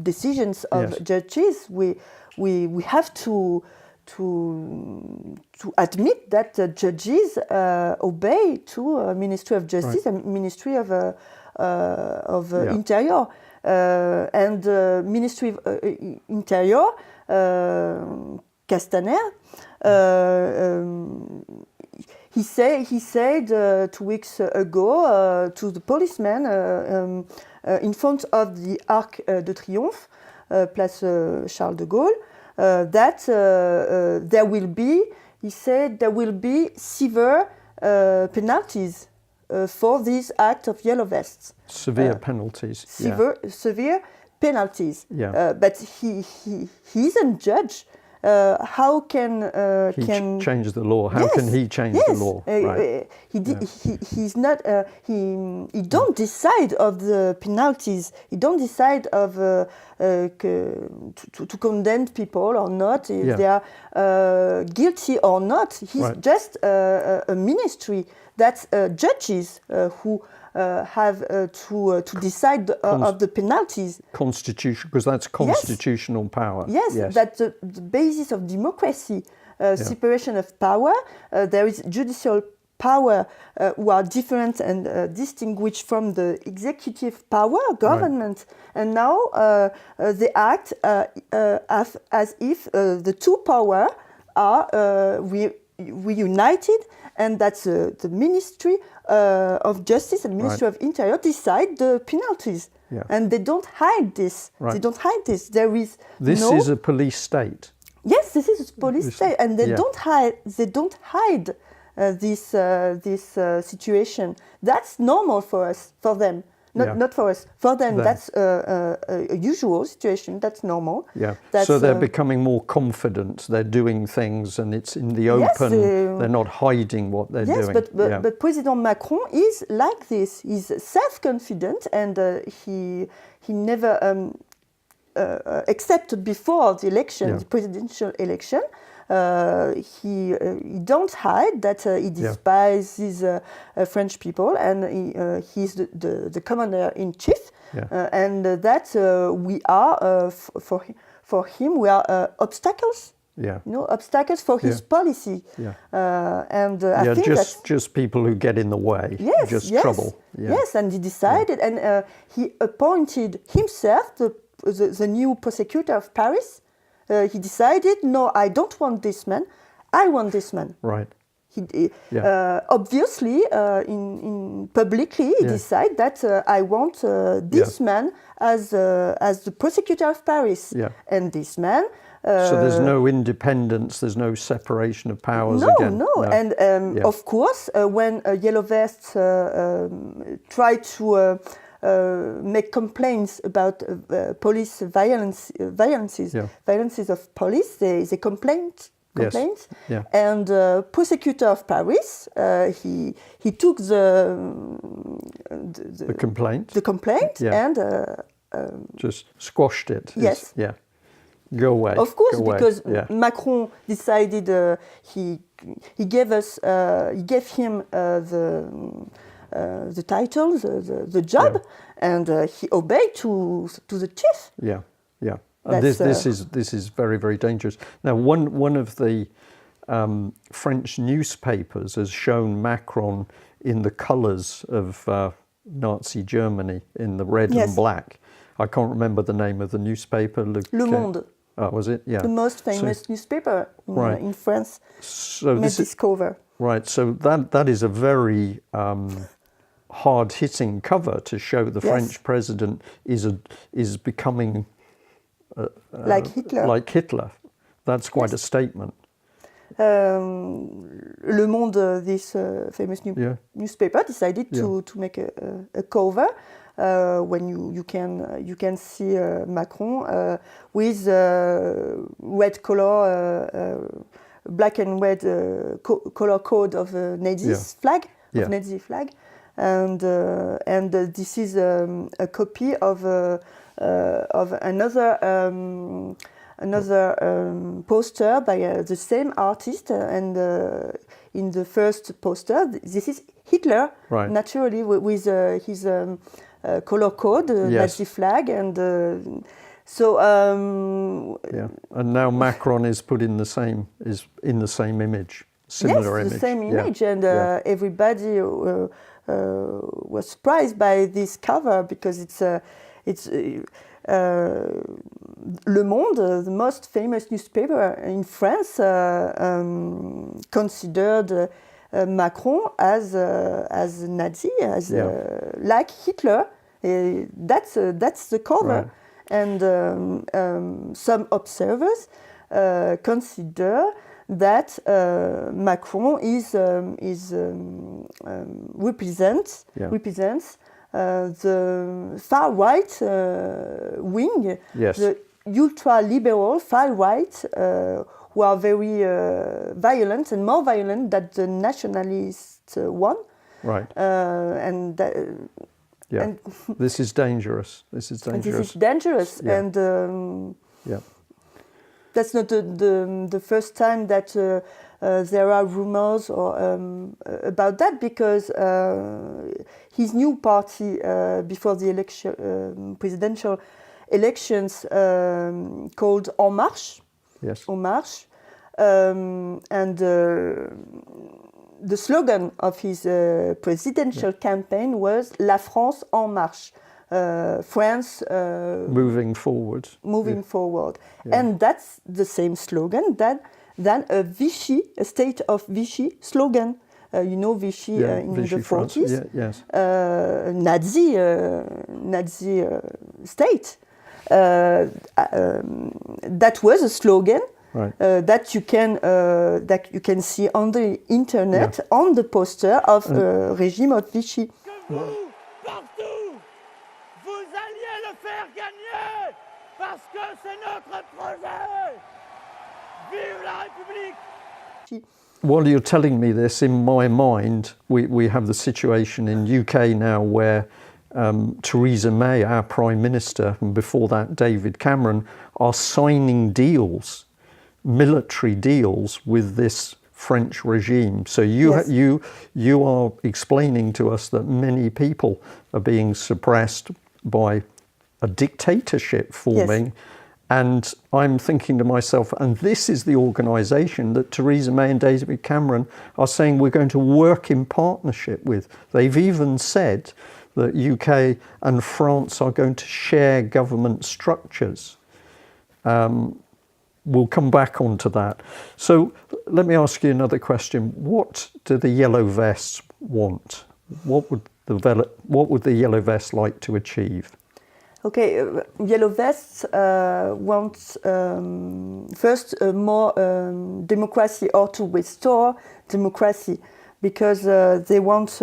S1: decisions of judges, we have to admit that the judges obey to Ministry of Justice and Ministry of Interior, and Ministry of Interior, Castaner. He said 2 weeks ago to the policeman in front of the Arc de Triomphe, Place Charles de Gaulle, that there will be severe penalties for this act of Yellow Vests.
S2: Severe penalties.
S1: Severe penalties.
S2: Yeah.
S1: But he isn't judge. How can
S2: he change the law? How can he change the law?
S1: He's not. He don't decide of the penalties. He don't decide of to condemn people or not, if they are guilty or not. He's just a ministry. That's judges who have to decide of the penalties.
S2: Constitution, because that's constitutional power.
S1: Yes, that's the basis of democracy. Separation of power. There is judicial power who are different and distinguished from the executive power, government. And now they act as if the two powers are reunited, and that's the Ministry of Justice and Ministry of Interior decide the penalties.
S2: Yeah.
S1: And they don't hide this.
S2: Right.
S1: They don't hide this. There is
S2: This is a police state.
S1: Yes, this is a police state, and they
S2: Yeah.
S1: don't hide. They don't hide this situation. That's normal for us, for them. Not for us. For them, that's a usual situation. That's normal.
S2: Yeah.
S1: That's,
S2: so they're becoming more confident. They're doing things, and it's in the open. They're not hiding what they're doing.
S1: Yes, but President Macron is like this. He's self-confident, and he never except before the election, the presidential election. He don't hide that he despises French people, and he's the commander-in-chief, and that we are for him we are obstacles.
S2: Yeah.
S1: Obstacles for his policy.
S2: Yeah.
S1: And I think
S2: just people who get in the way.
S1: Yes,
S2: just
S1: yes,
S2: trouble. Yeah.
S1: Yes, and he decided, and he appointed himself the new prosecutor of Paris. He decided, no, I don't want this man. I want this man.
S2: Right.
S1: Obviously, in publicly, he decided that I want this man as the prosecutor of Paris.
S2: Yeah.
S1: And this man.
S2: So there's no independence. There's no separation of powers again.
S1: No. And of course, when Yellow Vests try to make complaints about police violences of police. They complaints.
S2: Yes. Yeah.
S1: And prosecutor of Paris, he took the complaint and
S2: just squashed it.
S1: Yes.
S2: Go away.
S1: Of course,
S2: Go away.
S1: because Macron decided he gave him the title, the job, and he obeyed to the chief.
S2: Yeah. And this is very, very dangerous. Now, one of the French newspapers has shown Macron in the colours of Nazi Germany, in the red and black. I can't remember the name of the newspaper.
S1: Le Monde.
S2: Oh, was it? Yeah.
S1: The most famous newspaper in France.
S2: So
S1: this cover.
S2: Right. So that is a very hard-hitting cover to show the French president is becoming
S1: like Hitler.
S2: Like Hitler. That's quite a statement.
S1: Le Monde, this famous newspaper, decided to make a cover. When you can see Macron with red color, black and red color code of Nazi's flag, Nazi flag, and this is a copy of another poster by the same artist, and in the first poster, this is Hitler, naturally with his color code, Nazi flag, and
S2: and now Macron is put in the same image, similar image.
S1: The same image, and everybody was surprised by this cover because it's Le Monde, the most famous newspaper in France, considered Macron as a Nazi, like Hitler. That's the cover, and some observers consider that Macron represents the far right wing, the ultra-liberal far right, who are very violent and more violent than the nationalist one.
S2: Right.
S1: And
S2: this is dangerous.
S1: And that's not the first time that there are rumors about that, because his new party before the presidential elections, called En Marche.
S2: Yes.
S1: En Marche, and the slogan of his presidential campaign was "La France en marche," France
S2: moving forward.
S1: Moving forward, and that's the same slogan that than a state of Vichy slogan. You know Vichy in
S2: Vichy
S1: the 40s,
S2: yes.
S1: Nazi state. That was a slogan.
S2: Right.
S1: That you can see on the internet, on the poster of regime of Vichy.
S3: Que vous, partout, vous alliez le faire gagner, parce que c'est notre projet. Vive la République!
S2: While you're telling me this, in my mind, we have the situation in UK now where Theresa May, our Prime Minister, and before that David Cameron, are signing deals, military deals with this French regime. So you are explaining to us that many people are being suppressed by a dictatorship forming.
S1: Yes.
S2: And I'm thinking to myself, and this is the organisation that Theresa May and David Cameron are saying we're going to work in partnership with. They've even said that UK and France are going to share government structures. We'll come back onto that. So let me ask you another question. What do the Yellow Vests want? What would the Yellow Vests like to achieve?
S1: Okay, Yellow Vests want first more democracy, or to restore democracy, because they want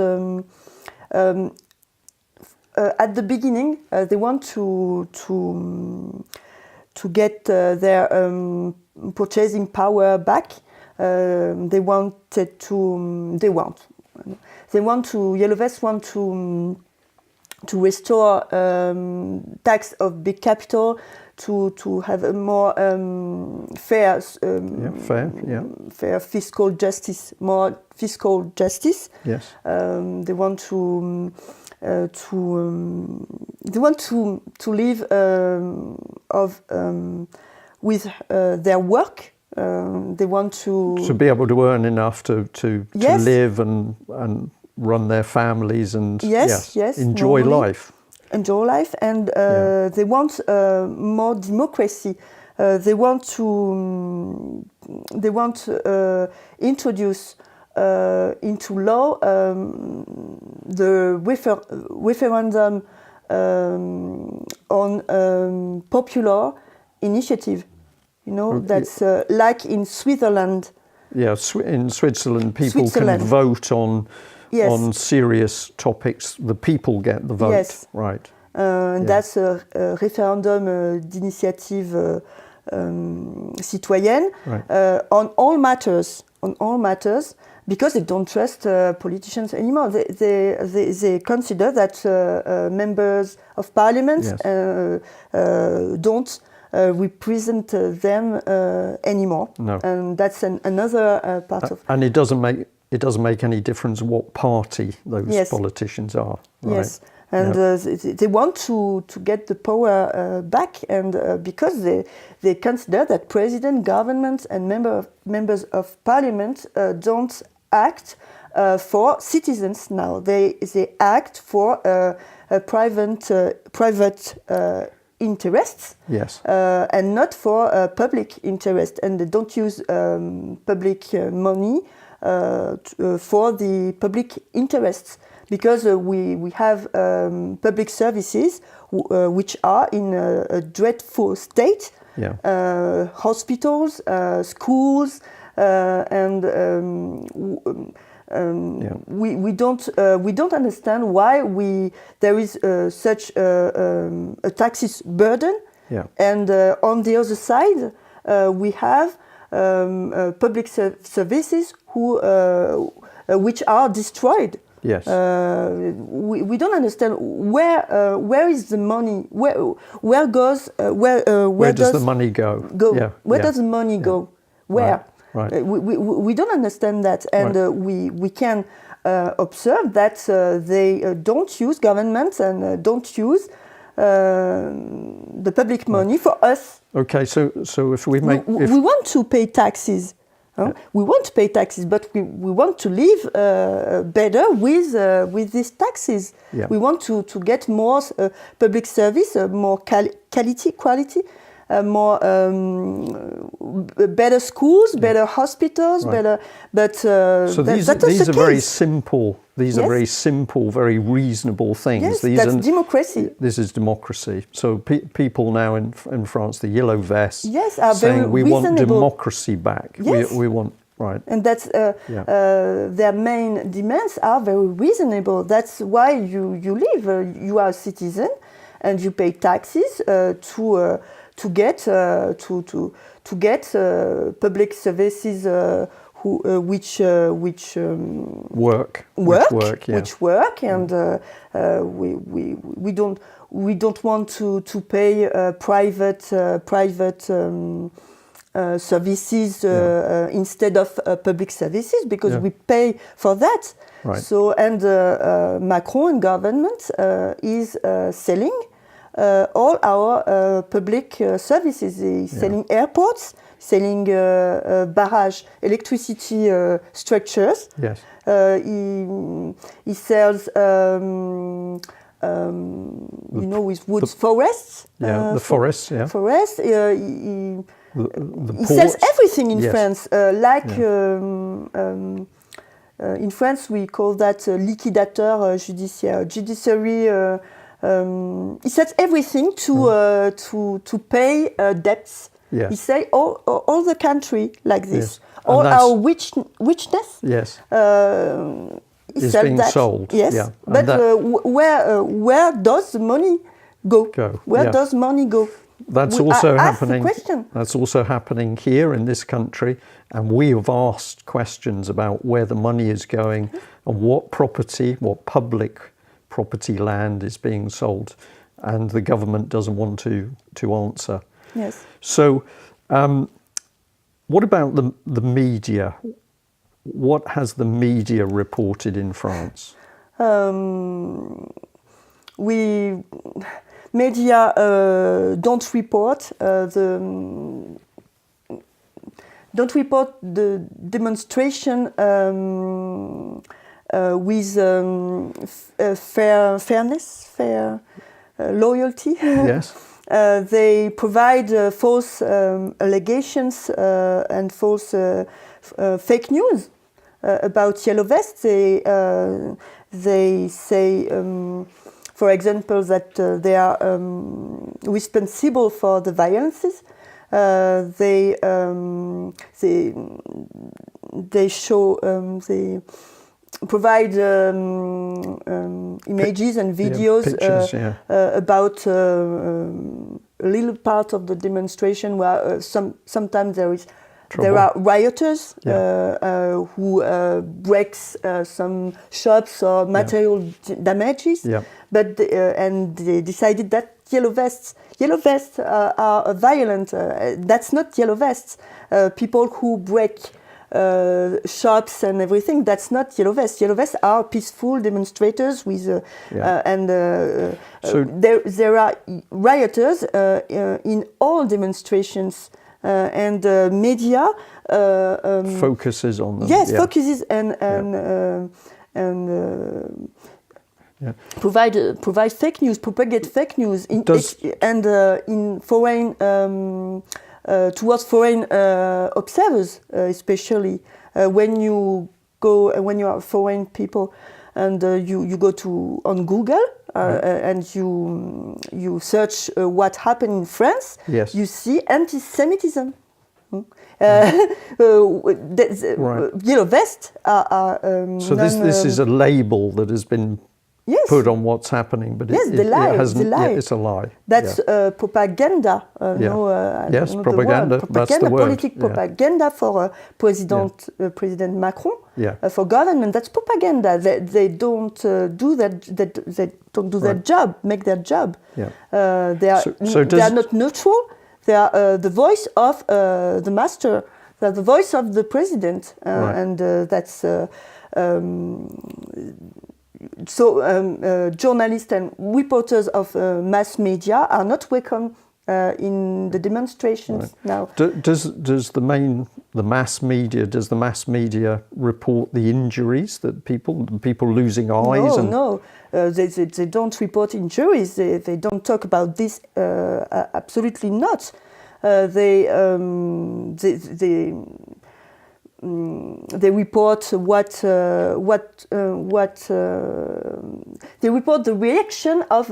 S1: at the beginning they want to get their purchasing power back. Yellow Vests want to restore tax of big capital, to have a more fair fiscal justice, more fiscal justice.
S2: Yes.
S1: They want to live with their work. They want to
S2: be able to earn enough to
S1: Yes.
S2: live and run their families and
S1: yes,
S2: enjoy
S1: normally.
S2: life.
S1: Enjoy life, and they want more democracy. They want to introduce into law the referendum on popular initiative. You know, that's like in Switzerland.
S2: Yeah, in Switzerland, people can vote on serious topics. The people get the vote.
S1: Yes.
S2: Right.
S1: That's a referendum d'initiative citoyenne on all matters, because they don't trust politicians anymore. They consider that members of parliament don't represent them anymore.
S2: No.
S1: And that's another part of.
S2: And it doesn't make any difference what party those politicians are. Right?
S1: Yes. And they want to get the power back, and because they consider that president, government, and members of parliament don't act for citizens now. They act for private interests, and not for public interest. And they don't use public money for the public interests. Because we have public services which are in a dreadful state, hospitals, schools, and we don't understand why there is such a taxes burden, and on the other side we have public services which are destroyed.
S2: Yes.
S1: We don't understand where is the money? Where does
S2: the money go?
S1: Where does the money go? Where?
S2: Right.
S1: We don't understand that, and we can observe that they don't use governments and don't use the public money for us.
S2: Okay, so if we make
S1: we want to pay taxes. We want to pay taxes, but we want to live better with these taxes. We want to get more public service, more quality, more better schools, better hospitals, better. But
S2: so these are very simple. These are
S1: Yes.
S2: very simple, very reasonable things.
S1: Yes,
S2: These
S1: that's
S2: are,
S1: democracy.
S2: This is democracy. So people now in France, the yellow vests,
S1: Yes, are
S2: saying
S1: very
S2: we want
S1: reasonable.
S2: democracy back.
S1: Yes.
S2: We want, right.
S1: And that's their main demands are very reasonable. That's why you live. You are a citizen, and you pay taxes to get public services which work, and we don't want to pay private services instead of public services, because we pay for that.
S2: Right.
S1: So, and Macron government is selling all our public services. He's selling airports, selling barrage electricity structures.
S2: Yes.
S1: He sells with woods forests.
S2: The forests. Yeah.
S1: Forests.
S2: The
S1: He sells everything in
S2: Yes.
S1: France. In France, we call that liquidateur judiciaire, judiciary. He sells everything to pay debts.
S2: Yes.
S1: He say all the country like this.
S2: Yes.
S1: All
S2: And that's-
S1: our richness.
S2: Yes.
S1: He
S2: Is
S1: sells
S2: being
S1: that.
S2: sold.
S1: Yes.
S2: Yeah. And
S1: But
S2: that-
S1: where does the money go? Where
S2: yeah.
S1: does money go?
S2: That's
S1: I
S2: also
S1: asked the
S2: happening.
S1: question.
S2: That's also happening here in this country, and we have asked questions about where the money is going and what property, what public property land is being sold, and the government doesn't want to answer.
S1: Yes.
S2: So, what about the media? What has the media reported in France?
S1: Media don't report the demonstration with fairness, loyalty.
S2: Yes.
S1: They provide false allegations and false fake news about yellow vests. They say, for example, that they are responsible for the violences. They show they provide images and videos
S2: pictures,
S1: about a little part of the demonstration where sometimes there are rioters who breaks some shops or material damages.
S2: Yeah.
S1: But and they decided that yellow vests are violent. That's not yellow vests. People who break shops and everything, that's not yellow vests. Yellow vests are peaceful demonstrators with
S2: So
S1: there are rioters in all demonstrations. And media
S2: focuses on them.
S1: Yes, focuses and provide fake news, propagate fake news in foreign towards foreign observers, especially when you are foreign people and you go on Google. And you search what happened in France,
S2: yes.
S1: You see anti-Semitism. Yellow vests are
S2: so this is a label that has been put on what's happening, but
S1: yes, the lie.
S2: It's a lie.
S1: That's propaganda.
S2: Yes, propaganda. That's the word.
S1: Politic propaganda for President Macron. For government, that's propaganda. They don't do that. They don't do their job. Make their job.
S2: Yeah.
S1: They are not neutral. They are the voice of the master. They're the voice of the president, and that's. So journalists and reporters of mass media are not welcome in the demonstrations now.
S2: Does the mass media report the injuries that people losing eyes?
S1: No. They don't report injuries. They don't talk about this. Absolutely not. they report they report the reaction of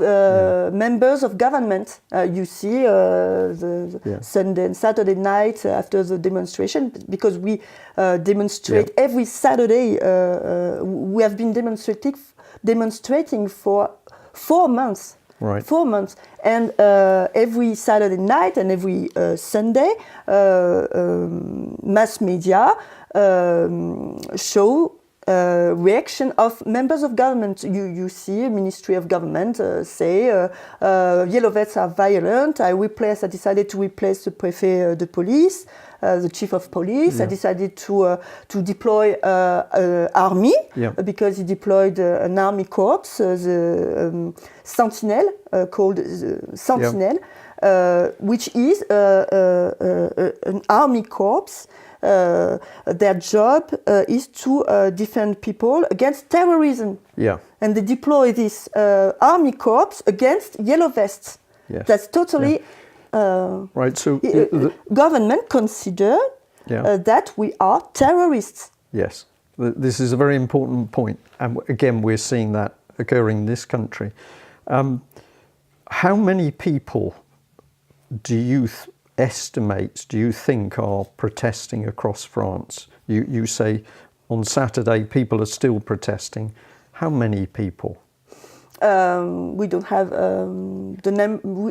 S1: members of government. You see Sunday and Saturday night after the demonstration, because we demonstrate every Saturday. We have been demonstrating for 4 months.
S2: Right.
S1: 4 months, and every Saturday night and every Sunday, mass media show reaction of members of government. You see a Ministry of Government say yellow vests are violent. I decided to replace the Préfet de Police, the Chief of Police. I decided to deploy army because he deployed an army corps, the Sentinel, called Sentinel, which is an army corps. Their job is to defend people against terrorism.
S2: Yeah.
S1: And they deploy this army corps against yellow vests.
S2: Yes.
S1: That's totally...
S2: right, so...
S1: government consider that we are terrorists.
S2: Yes. This is a very important point. And again, we're seeing that occurring in this country. How many people do you do you think are protesting across France? You say on Saturday people are still protesting. How many people?
S1: We don't have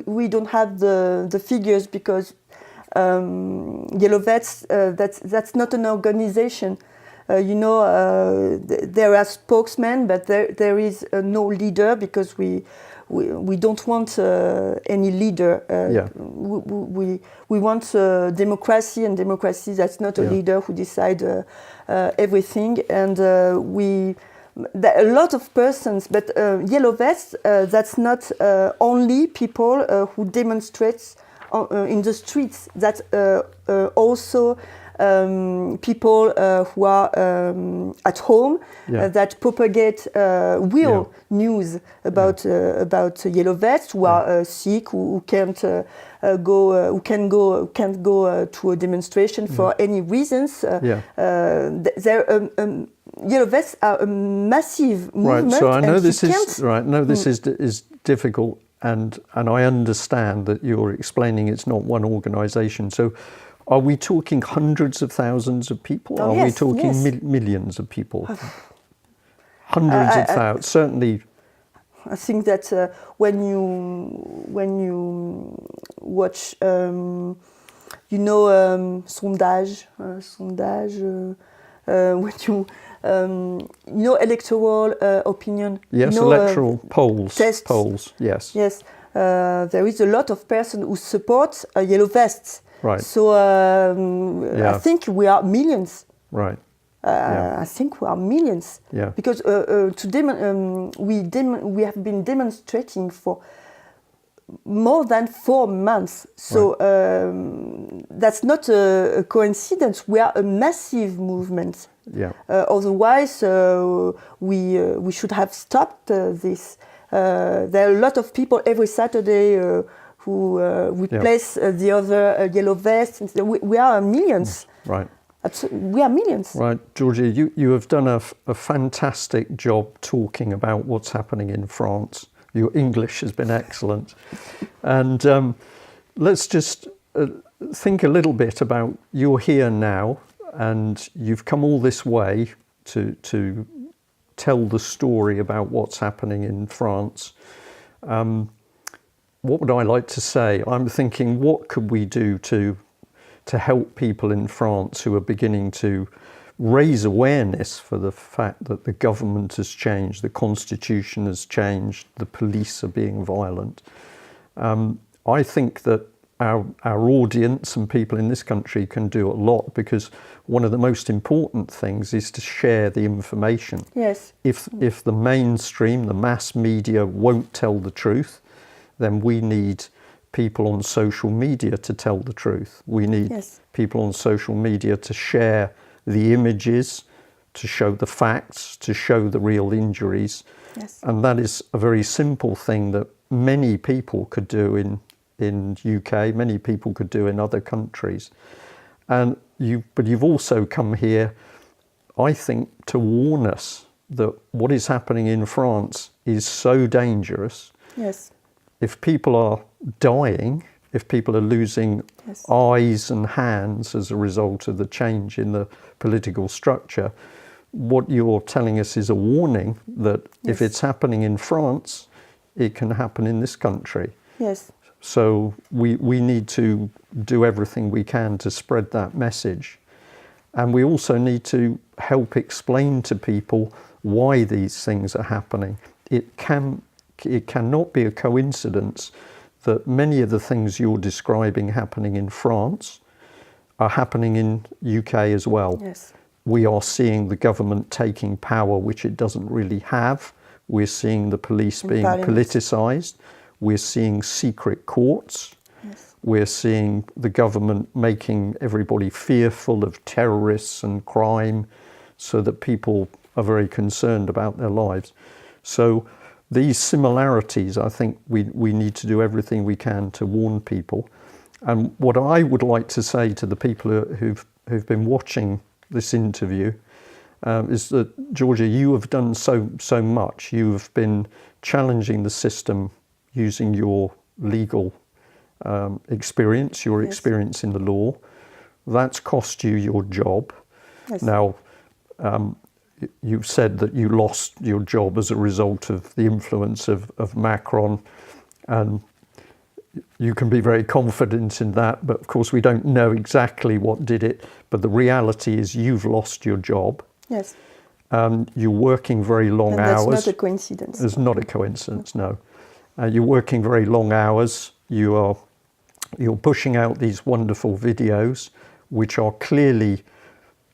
S1: we don't have the figures, because Yellow Vests, that's not an organization. There are spokesmen, but there is no leader, because we don't want any leader. We want democracy, and democracy, that's not a leader who decides everything. And a lot of persons, but Yellow Vests, that's not only people who demonstrate in the streets. That's also people who are at home that propagate real news about Yellow Vests, who are sick, who can't go to a demonstration for any reasons. Yellow Vests are a massive movement.
S2: Right. So I know this is right. No, this is difficult, and I understand that you're explaining it's not one organisation. So, are we talking hundreds of thousands of people? Are we talking millions of people? Hundreds of thousands, certainly.
S1: I think that when you watch, sondage, when you electoral opinion.
S2: Yes, electoral polls.
S1: Tests.
S2: Polls. Yes.
S1: Yes, there is a lot of persons who support Yellow Vests.
S2: Right.
S1: So I think we are millions.
S2: Right.
S1: I think we are millions.
S2: Yeah.
S1: Because we have been demonstrating for more than 4 months. So that's not a coincidence. We are a massive movement.
S2: Yeah.
S1: Otherwise, we should have stopped this. There are a lot of people every Saturday who replace the other Yellow Vests. We are millions.
S2: Right.
S1: We are millions.
S2: Right, Georgia, you have done a fantastic job talking about what's happening in France. Your English has been excellent. And let's just think a little bit about, you're here now and you've come all this way to tell the story about what's happening in France. What would I like to say? I'm thinking, what could we do to help people in France who are beginning to raise awareness for the fact that the government has changed, the constitution has changed, the police are being violent. I think that our audience and people in this country can do a lot, because one of the most important things is to share the information.
S1: Yes.
S2: If the mainstream, the mass media won't tell the truth, then we need people on social media to tell the truth. We need people on social media to share the images, to show the facts, to show the real injuries.
S1: Yes.
S2: And that is a very simple thing that many people could do in in UK, many people could do in other countries. But you've also come here, I think, to warn us that what is happening in France is so dangerous.
S1: Yes.
S2: If people are dying, if people are losing
S1: Yes.
S2: eyes and hands as a result of the change in the political structure, what you're telling us is a warning that if
S1: Yes.
S2: it's happening in France, it can happen in this country.
S1: Yes.
S2: So we need to do everything we can to spread that message. And we also need to help explain to people why these things are happening. It cannot be a coincidence that many of the things you're describing happening in France are happening in UK as well.
S1: Yes.
S2: We are seeing the government taking power which it doesn't really have. We're seeing the police being politicised. We're seeing secret courts.
S1: Yes.
S2: We're seeing the government making everybody fearful of terrorists and crime so that people are very concerned about their lives. So these similarities, I think we need to do everything we can to warn people. And what I would like to say to the people who've been watching this interview is that, Georgia, you have done so much. You have been challenging the system using your legal experience, your experience in the law. That's cost you your job.
S1: Yes.
S2: Now, you've said that you lost your job as a result of the influence of Macron, and you can be very confident in that, but of course we don't know exactly what did it, but the reality is you've lost your job.
S1: Yes.
S2: You're working very long hours.
S1: That's not a coincidence.
S2: It's not a coincidence, no. You're working very long hours. You're pushing out these wonderful videos, which are clearly,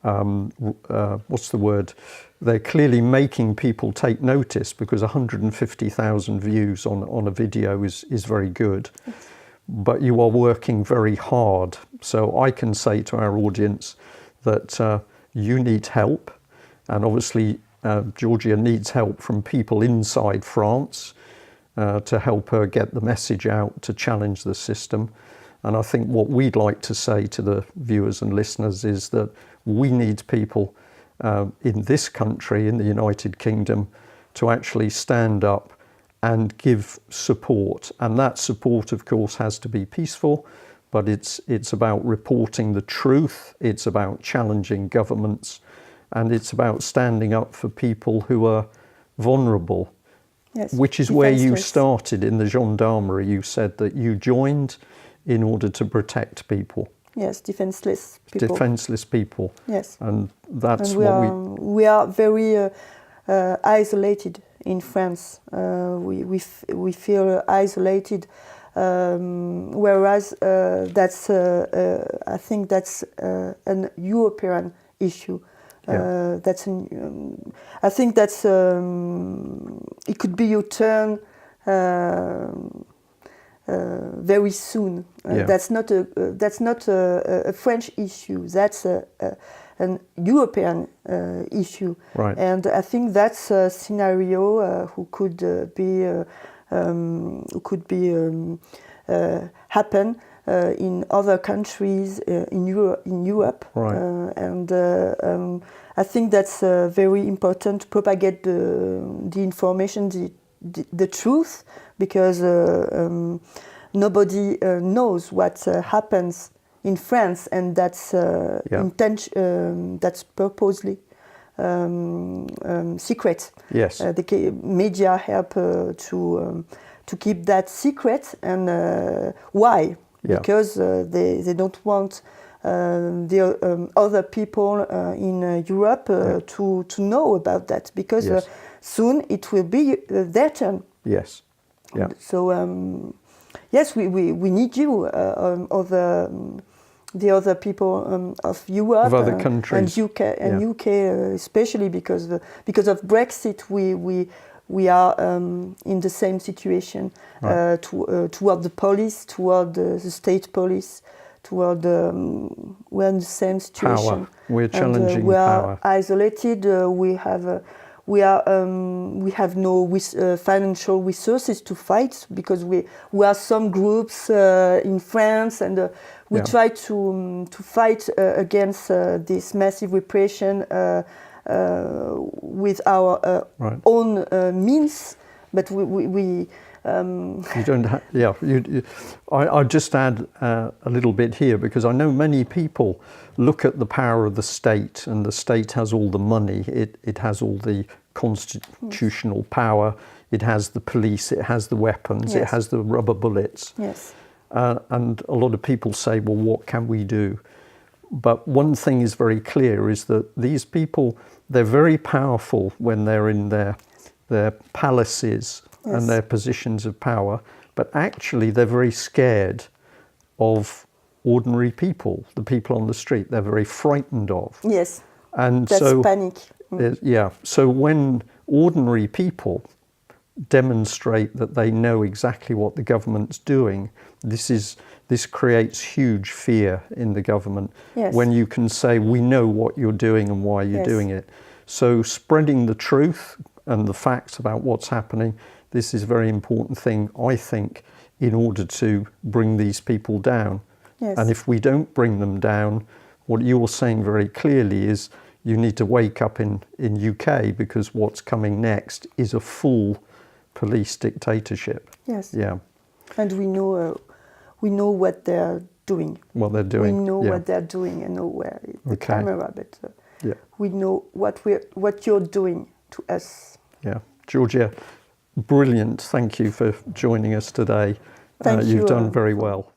S2: what's the word? They're clearly making people take notice, because 150,000 views on a video is very good.
S1: Yes.
S2: But you are working very hard. So I can say to our audience that you need help. And obviously, Georgia needs help from people inside France to help her get the message out, to challenge the system. And I think what we'd like to say to the viewers and listeners is that we need people in this country, in the United Kingdom, to actually stand up and give support. And that support, of course, has to be peaceful, but it's about reporting the truth, it's about challenging governments, and it's about standing up for people who are vulnerable.
S1: Yes.
S2: Which is where you started in the gendarmerie. You said that you joined in order to protect people.
S1: Yes, defenseless people.
S2: Defenseless people.
S1: Yes.
S2: And that's
S1: and we are very isolated in France. We feel isolated, whereas I think that's an European issue.
S2: Yeah.
S1: I think that's it could be your turn very soon.
S2: Yeah.
S1: That's not a French issue. That's an European issue.
S2: Right.
S1: And I think that's a scenario who could happen in other countries in Europe.
S2: Right.
S1: I think that's very important to propagate the information, the truth, because nobody knows what happens in France, and that's that's purposely secret.
S2: Yes.
S1: The media help to keep that secret, and why?
S2: Yeah.
S1: Because they don't want the other people in Europe to know about that, because soon it will be their turn.
S2: Yes. Yeah.
S1: So yes, we need you, the other people of Europe,
S2: of other countries,
S1: and UK especially because of Brexit, we are in the same situation.
S2: Right.
S1: Toward the police, toward the state police, toward we're in the same situation.
S2: Power. We're challenging
S1: we
S2: power.
S1: are isolated. We have we have no financial resources to fight, because we are some groups in France, and we try to fight against this massive repression with our own means, but we
S2: you don't have, I'll just add a little bit here, because I know many people look at the power of the state, and the state has all the money, it has all the constitutional power, it has the police, it has the weapons, it has the rubber bullets.
S1: Yes.
S2: And a lot of people say, well, what can we do? But one thing is very clear, is that these people, they're very powerful when they're in their palaces and their positions of power, but actually they're very scared of ordinary people, the people on the street. They're very frightened of.
S1: Yes.
S2: And
S1: that's
S2: so
S1: panic.
S2: Yeah. So when ordinary people demonstrate that they know exactly what the government's doing, this creates huge fear in the government.
S1: Yes.
S2: When you can say, we know what you're doing and why you're doing it. So spreading the truth and the facts about what's happening, this is a very important thing, I think, in order to bring these people down.
S1: Yes.
S2: And if we don't bring them down, what you're saying very clearly is you need to wake up in UK, because what's coming next is a full police dictatorship.
S1: Yes.
S2: Yeah.
S1: And we know what they're doing.
S2: What they're doing.
S1: We know what they're doing, and know where the camera, but we know what you're doing to us.
S2: Yeah. Georgia, brilliant. Thank you for joining us today.
S1: Thank you.
S2: You've done very well.